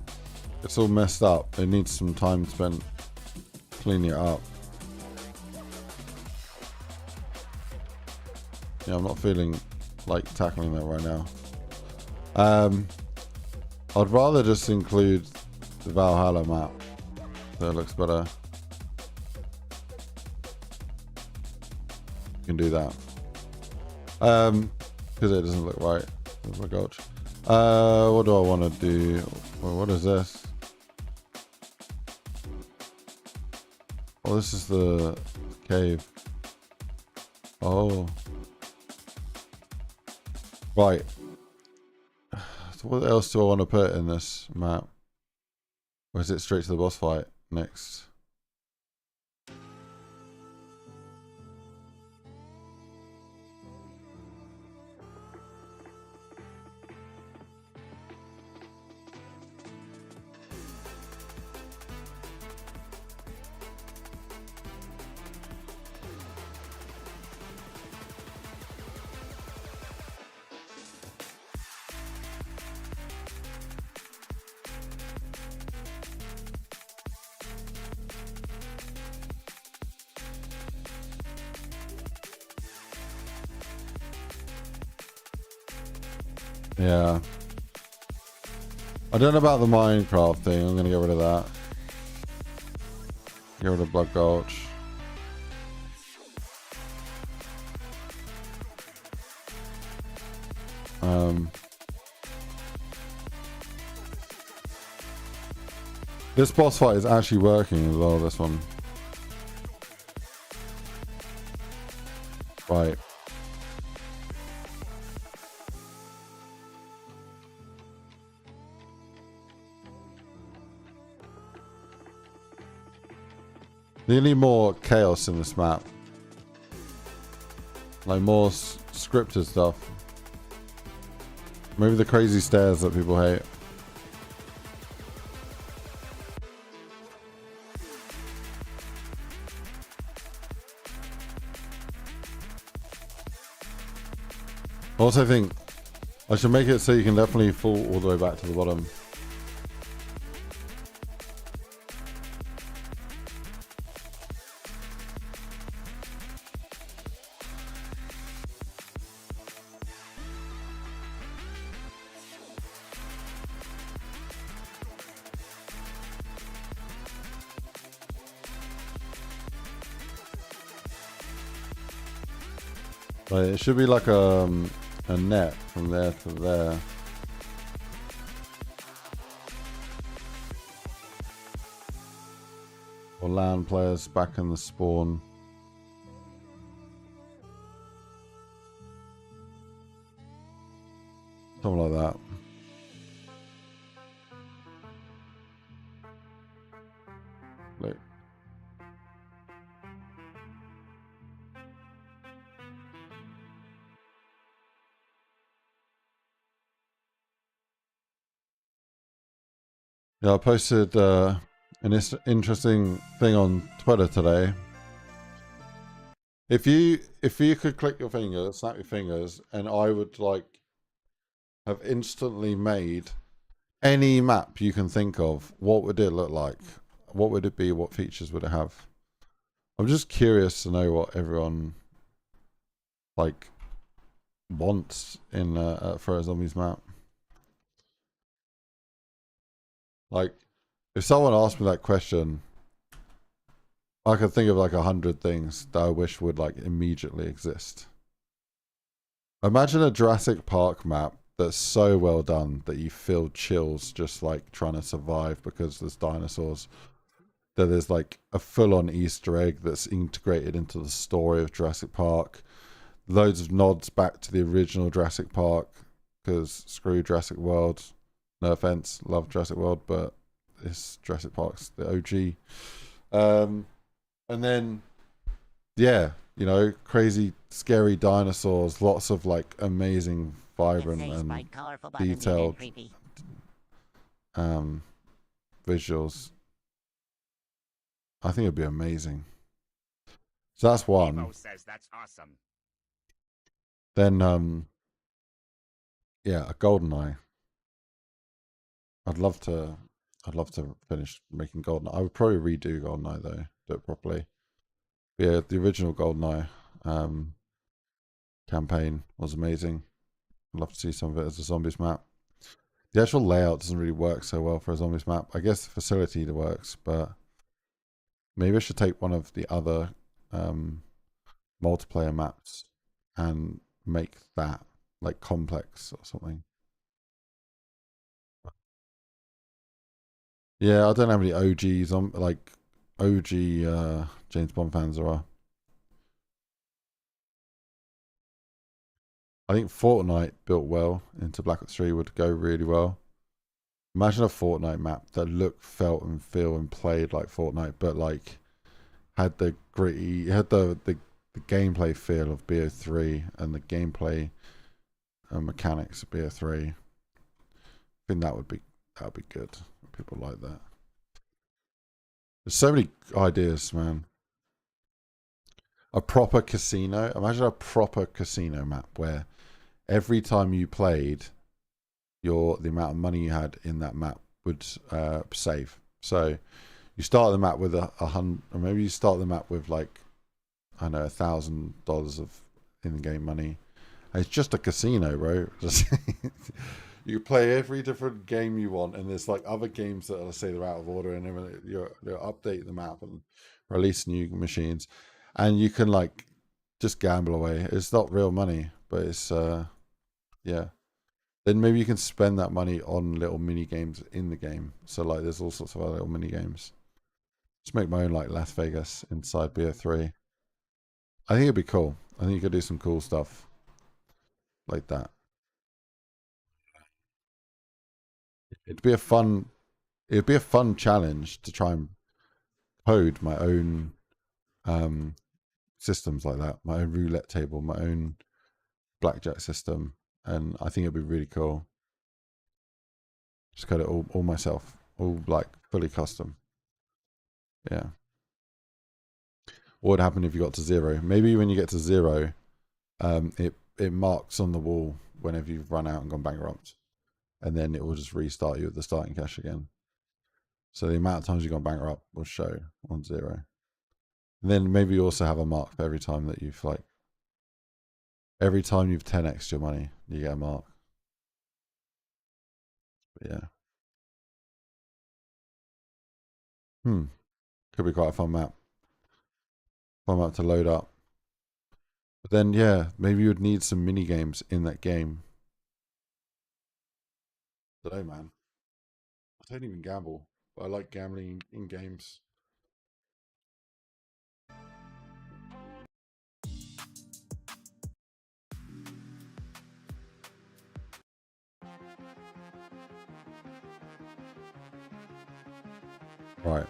Speaker 1: It's all messed up. It needs some time spent cleaning it up. Yeah, I'm not feeling like tackling that right now. I'd rather just include the Valhalla map. So it looks better. You can do that. Because it doesn't look right. Oh my gosh. What do I want to do? Well, what is this? Oh, this is the cave. Oh. Right. So what else do I want to put in this map? Or is it straight to the boss fight next? Yeah. I don't know about the Minecraft thing. I'm gonna get rid of that. Get rid of Blood Gulch. This boss fight is actually working as well, this one. Right. They need more chaos in this map. Like more scripted stuff. Maybe the crazy stairs that people hate. I also think I should make it so you can definitely fall all the way back to the bottom. Like, it should be like a net from there to there. Or land players back in the spawn. Something like that. Look. Yeah, I posted an interesting thing on Twitter today. If you could click your fingers, snap your fingers, and I would like have instantly made any map you can think of, what would it look like? What would it be? What features would it have? I'm just curious to know what everyone like wants in for a zombies map. Like, if someone asked me that question, I could think of like 100 things that I wish would like immediately exist. Imagine a Jurassic Park map that's so well done that you feel chills just like trying to survive because there's dinosaurs. That there's like a full-on Easter egg that's integrated into the story of Jurassic Park. Loads of nods back to the original Jurassic Park, because screw Jurassic World. No offense, love Jurassic World, but it's Jurassic Park's the OG. And then, yeah, you know, crazy, scary dinosaurs, lots of like amazing, vibrant and detailed visuals. I think it'd be amazing. So that's one.
Speaker 2: Evo says that's awesome.
Speaker 1: Then, yeah, a GoldenEye. I'd love to finish making GoldenEye. I would probably redo GoldenEye though, do it properly. But yeah, the original GoldenEye campaign was amazing. I'd love to see some of it as a zombies map. The actual layout doesn't really work so well for a zombies map. I guess the facility works, but maybe I should take one of the other multiplayer maps and make that like complex or something. Yeah, I don't know how many OGs on like OG James Bond fans there are. I think Fortnite built well into Black Ops 3 would go really well. Imagine a Fortnite map that looked, felt, and feel and played like Fortnite, but like had the gritty, had the gameplay feel of BO3 and the gameplay mechanics of BO3. I think that would be good. People like that. There's so many ideas, man. A proper casino. Imagine a proper casino map where every time you played, the amount of money you had in that map would save. So you start the map with a hundred, or maybe you start the map with like, I don't know, $1,000 of in-game money, It's just a casino, bro. You play every different game you want, and there's like other games that, let's say, they're out of order, and they'll update the map and release new machines, and you can like just gamble away. It's not real money, but it's yeah. Then maybe you can spend that money on little mini games in the game. So like, there's all sorts of other little mini games. Just make my own like Las Vegas inside BO3. I think it'd be cool. I think you could do some cool stuff like that. It'd be a fun. It'd be a fun challenge to try and code my own systems like that, my own roulette table, my own blackjack system, and I think it'd be really cool. Just code it all myself, all like fully custom. Yeah. What would happen if you got to 0? Maybe when you get to 0, it marks on the wall whenever you've run out and gone bankrupt, and then it will just restart you at the starting cash again. So the amount of times you've gone bankrupt will show on 0. And then maybe you also have a mark for every time that you've like, every time you've 10x'd your money, you get a mark. But yeah. Could be quite a fun map. Fun map to load up. But then, yeah, maybe you would need some mini games in that game. I don't know, man. I don't even gamble, but I like gambling in games. Right.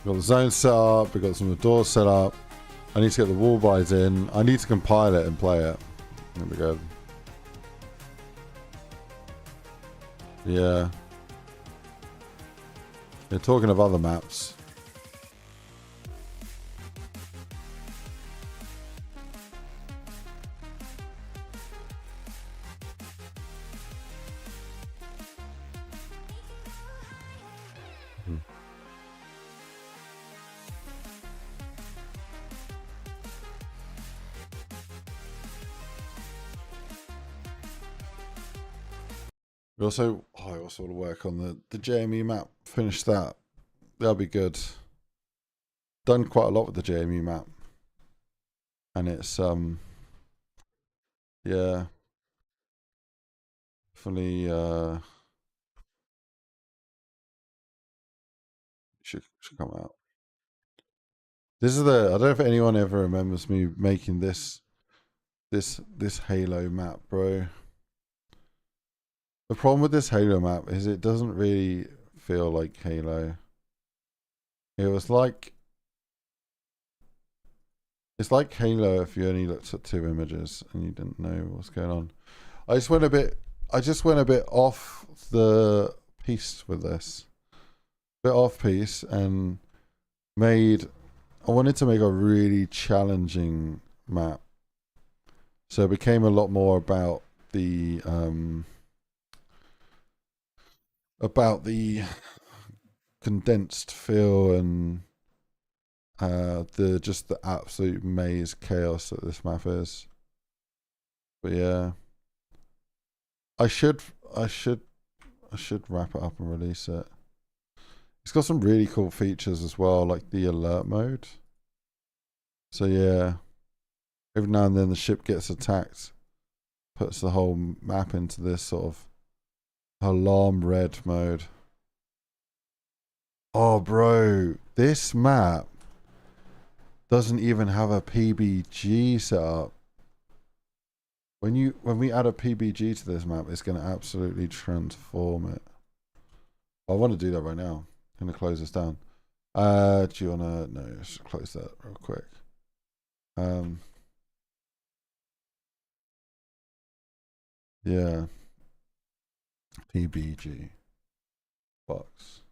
Speaker 1: We've got the zone set up, we've got some of the doors set up. I need to get the wall buys in. I need to compile it and play it. There we go. Yeah. You're talking of other maps. I also want to work on the JME map. Finish that. That'll be good. Done quite a lot with the JME map. And it's yeah. Definitely should come out. This is the, I don't know if anyone ever remembers me making this Halo map, bro. The problem with this Halo map is it doesn't really feel like Halo. It was like, it's like Halo if you only looked at 2 images and you didn't know what's going on. I just went a bit off the piece with this. Bit off piece and I wanted to make a really challenging map. So it became a lot more about the condensed feel and the absolute maze chaos that this map is. But yeah, I should wrap it up and release it. It's got some really cool features as well, like the alert mode. So yeah, every now and then the ship gets attacked, puts the whole map into this sort of alarm red mode. Oh, bro, this map doesn't even have a PBG set up. When we add a PBG to this map, it's going to absolutely transform it. I want to do that right now. I'm going to close this down. Do you want to... No, let's close that real quick. Yeah. PBG. Box.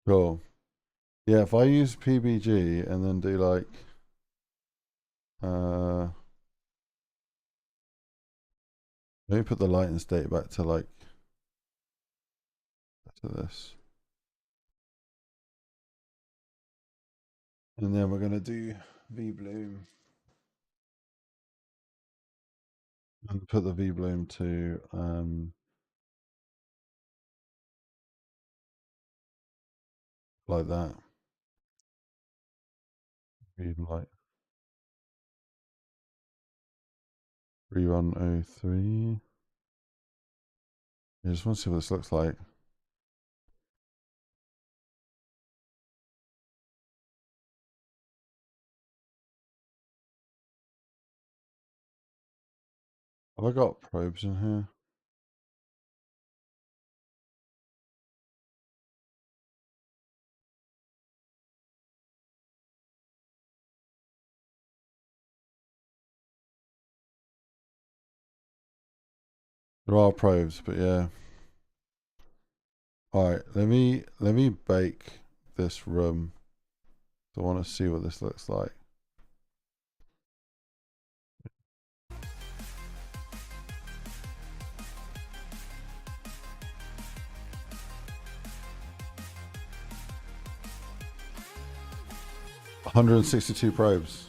Speaker 1: Cool. Yeah, if I use PBG and then do like let me put the lighting state back to like to this. And then we're gonna do V bloom. And put the V bloom to like that. Even like rerun 03. I just want to see what this looks like. Have I got probes in here? There are probes, but yeah. Alright, let me bake this room. I want to see what this looks like. $162 probes.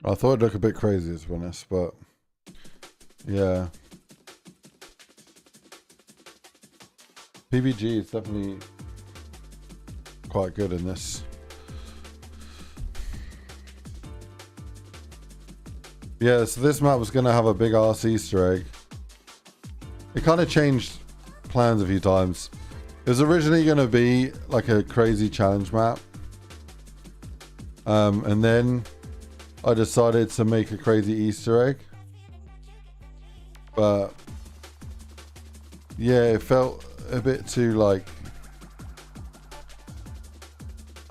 Speaker 1: I thought it'd look a bit crazy, to be honest, but yeah. PBG is definitely quite good in this. Yeah, so this map was going to have a big ass Easter egg. It kind of changed plans a few times. It was originally going to be like a crazy challenge map. And then I decided to make a crazy Easter egg. But yeah, it felt a bit too like,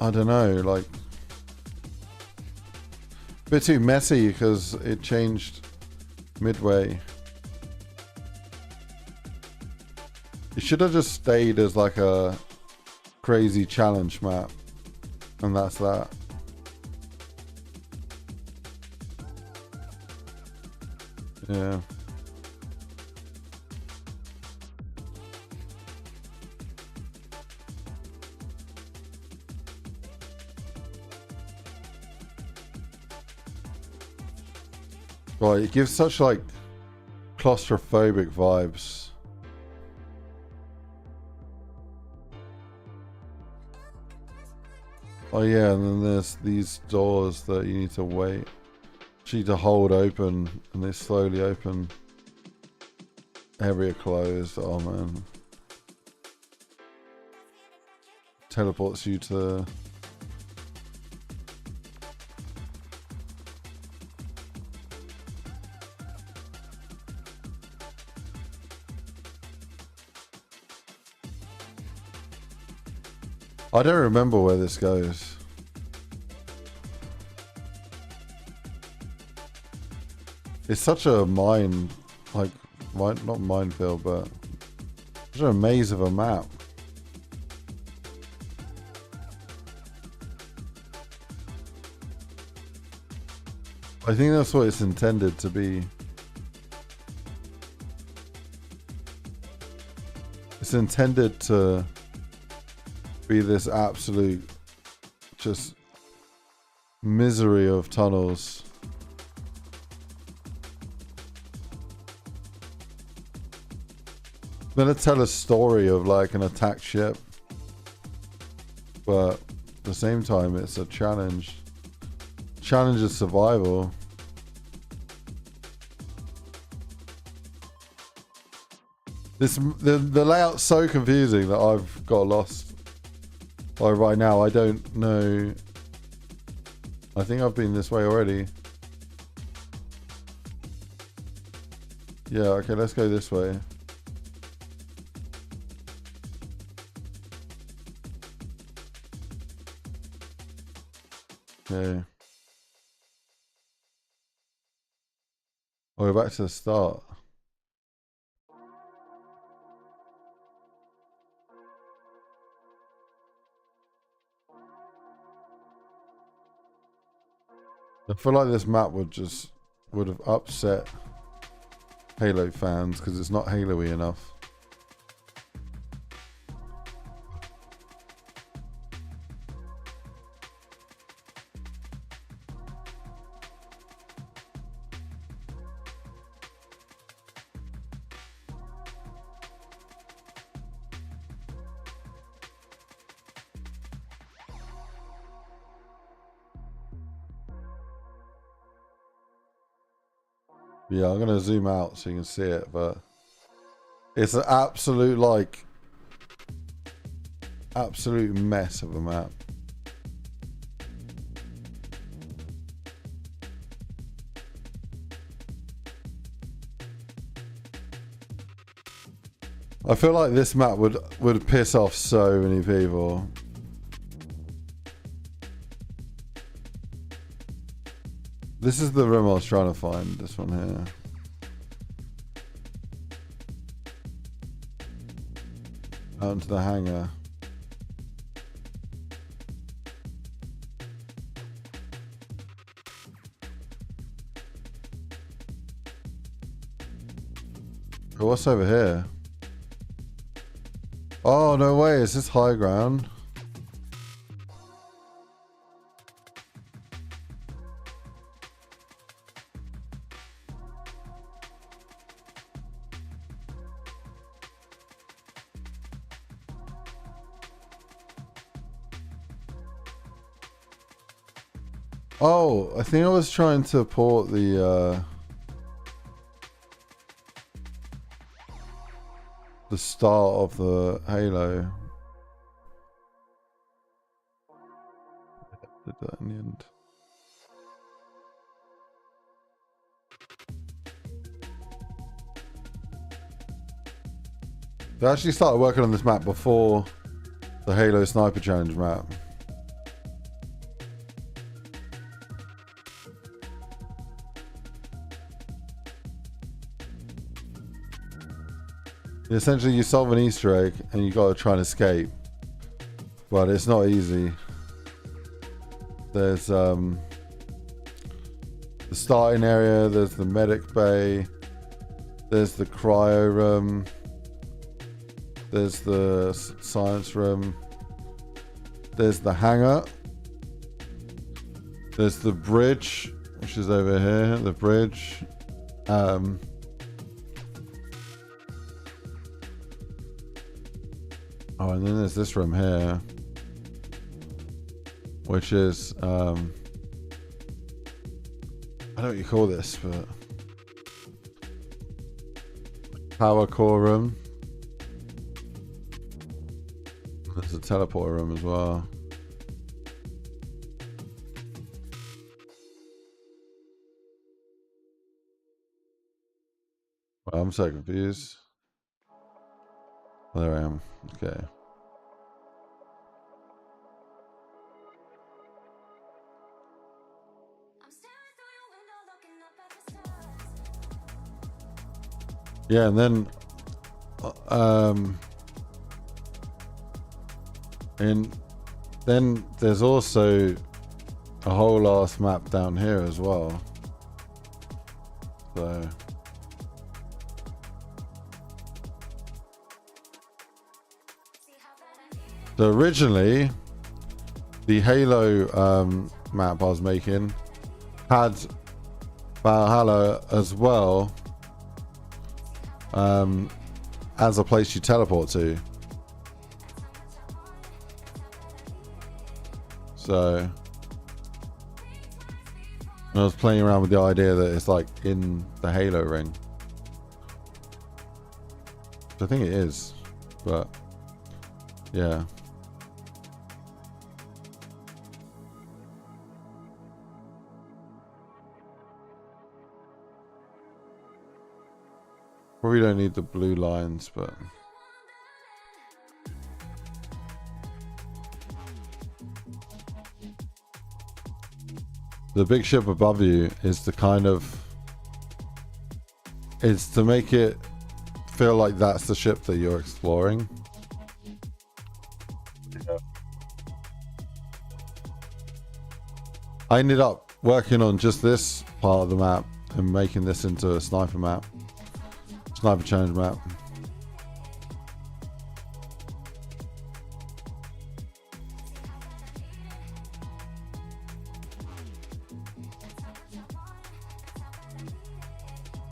Speaker 1: I don't know, like a bit too messy because it changed midway. It should have just stayed as like a crazy challenge map, and that's that. Yeah. Well, it gives such like claustrophobic vibes. Oh yeah, and then there's these doors that you need to wait. Actually to hold open, and they slowly open. Area closed. Oh man. Teleports you to... I don't remember where this goes. It's such a mind, like, not minefield, but such a maze of a map. I think that's what it's intended to be. It's intended to be this absolute just misery of tunnels. I'm gonna tell a story of like an attacked ship, but at the same time it's a challenge. Challenge of survival. The layout's so confusing that I've got lost. Like right now, I don't know. I think I've been this way already. Yeah, okay, let's go this way. Okay. Oh, we're back to the start. I feel like this map would have upset Halo fans because it's not Halo-y enough. Yeah, I'm gonna zoom out so you can see it, but it's an absolute mess of a map. I feel like this map would piss off so many people. This is the room I was trying to find, this one here. Out into the hangar. Oh, what's over here? Oh, no way, is this high ground? Oh, I think I was trying to port the start of the Halo. Did that in the end. They actually started working on this map before the Halo Sniper Challenge map. Essentially, you solve an Easter egg and you got to try and escape, but it's not easy. There's the starting area, there's the medic bay, there's the cryo room, there's the science room, there's the hangar, there's the bridge, which is over here, the bridge. Oh, and then there's this room here, which is, I don't know what you call this, but power core room. There's a teleporter room as well. Well, I'm so confused. Oh, there I am. Okay. Yeah, and then and then there's also a whole ass map down here as well. So originally the Halo map I was making had Valhalla as well, as a place you teleport to. So I was playing around with the idea that it's like in the Halo ring. I think it is, but yeah. Probably don't need the blue lines, but the big ship above you is the kind of, it's to make it feel like that's the ship that you're exploring. Yeah. I ended up working on just this part of the map and making this into a sniper map. Sniper challenge map.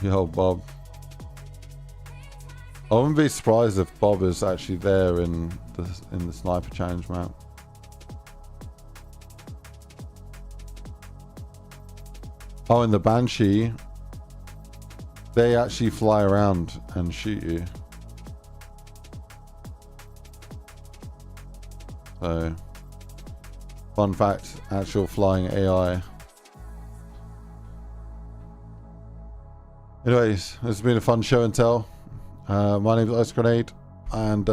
Speaker 1: Yo, Bob. I wouldn't be surprised if Bob is actually there in the sniper challenge map. Oh, in the Banshee, they actually fly around and shoot you. So, fun fact, actual flying AI. Anyways, this has been a fun show and tell. My name is IceGrenade, and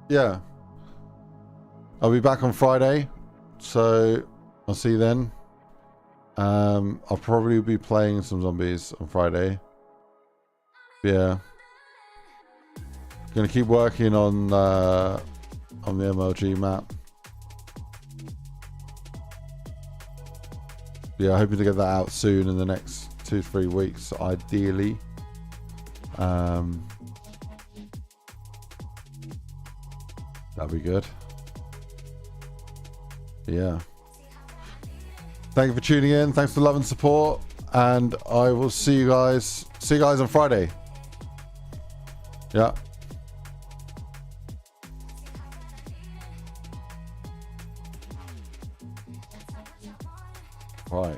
Speaker 1: yeah, I'll be back on Friday, so I'll see you then. I'll probably be playing some zombies on Friday. Yeah, gonna keep working on the MLG map. Yeah, hoping to get that out soon in the next 2-3 weeks, ideally. That'd be good. Yeah. Thank you for tuning in. Thanks for the love and support, and I will see you guys on Friday. Yeah. Right.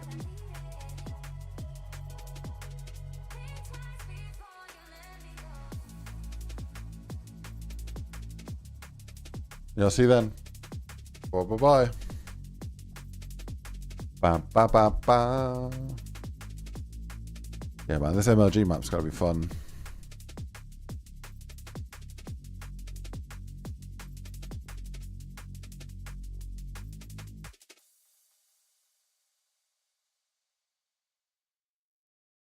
Speaker 1: Yeah, I'll see you then. Bye. Ba, ba, ba, ba. Yeah, man, this MLG map's gotta be fun.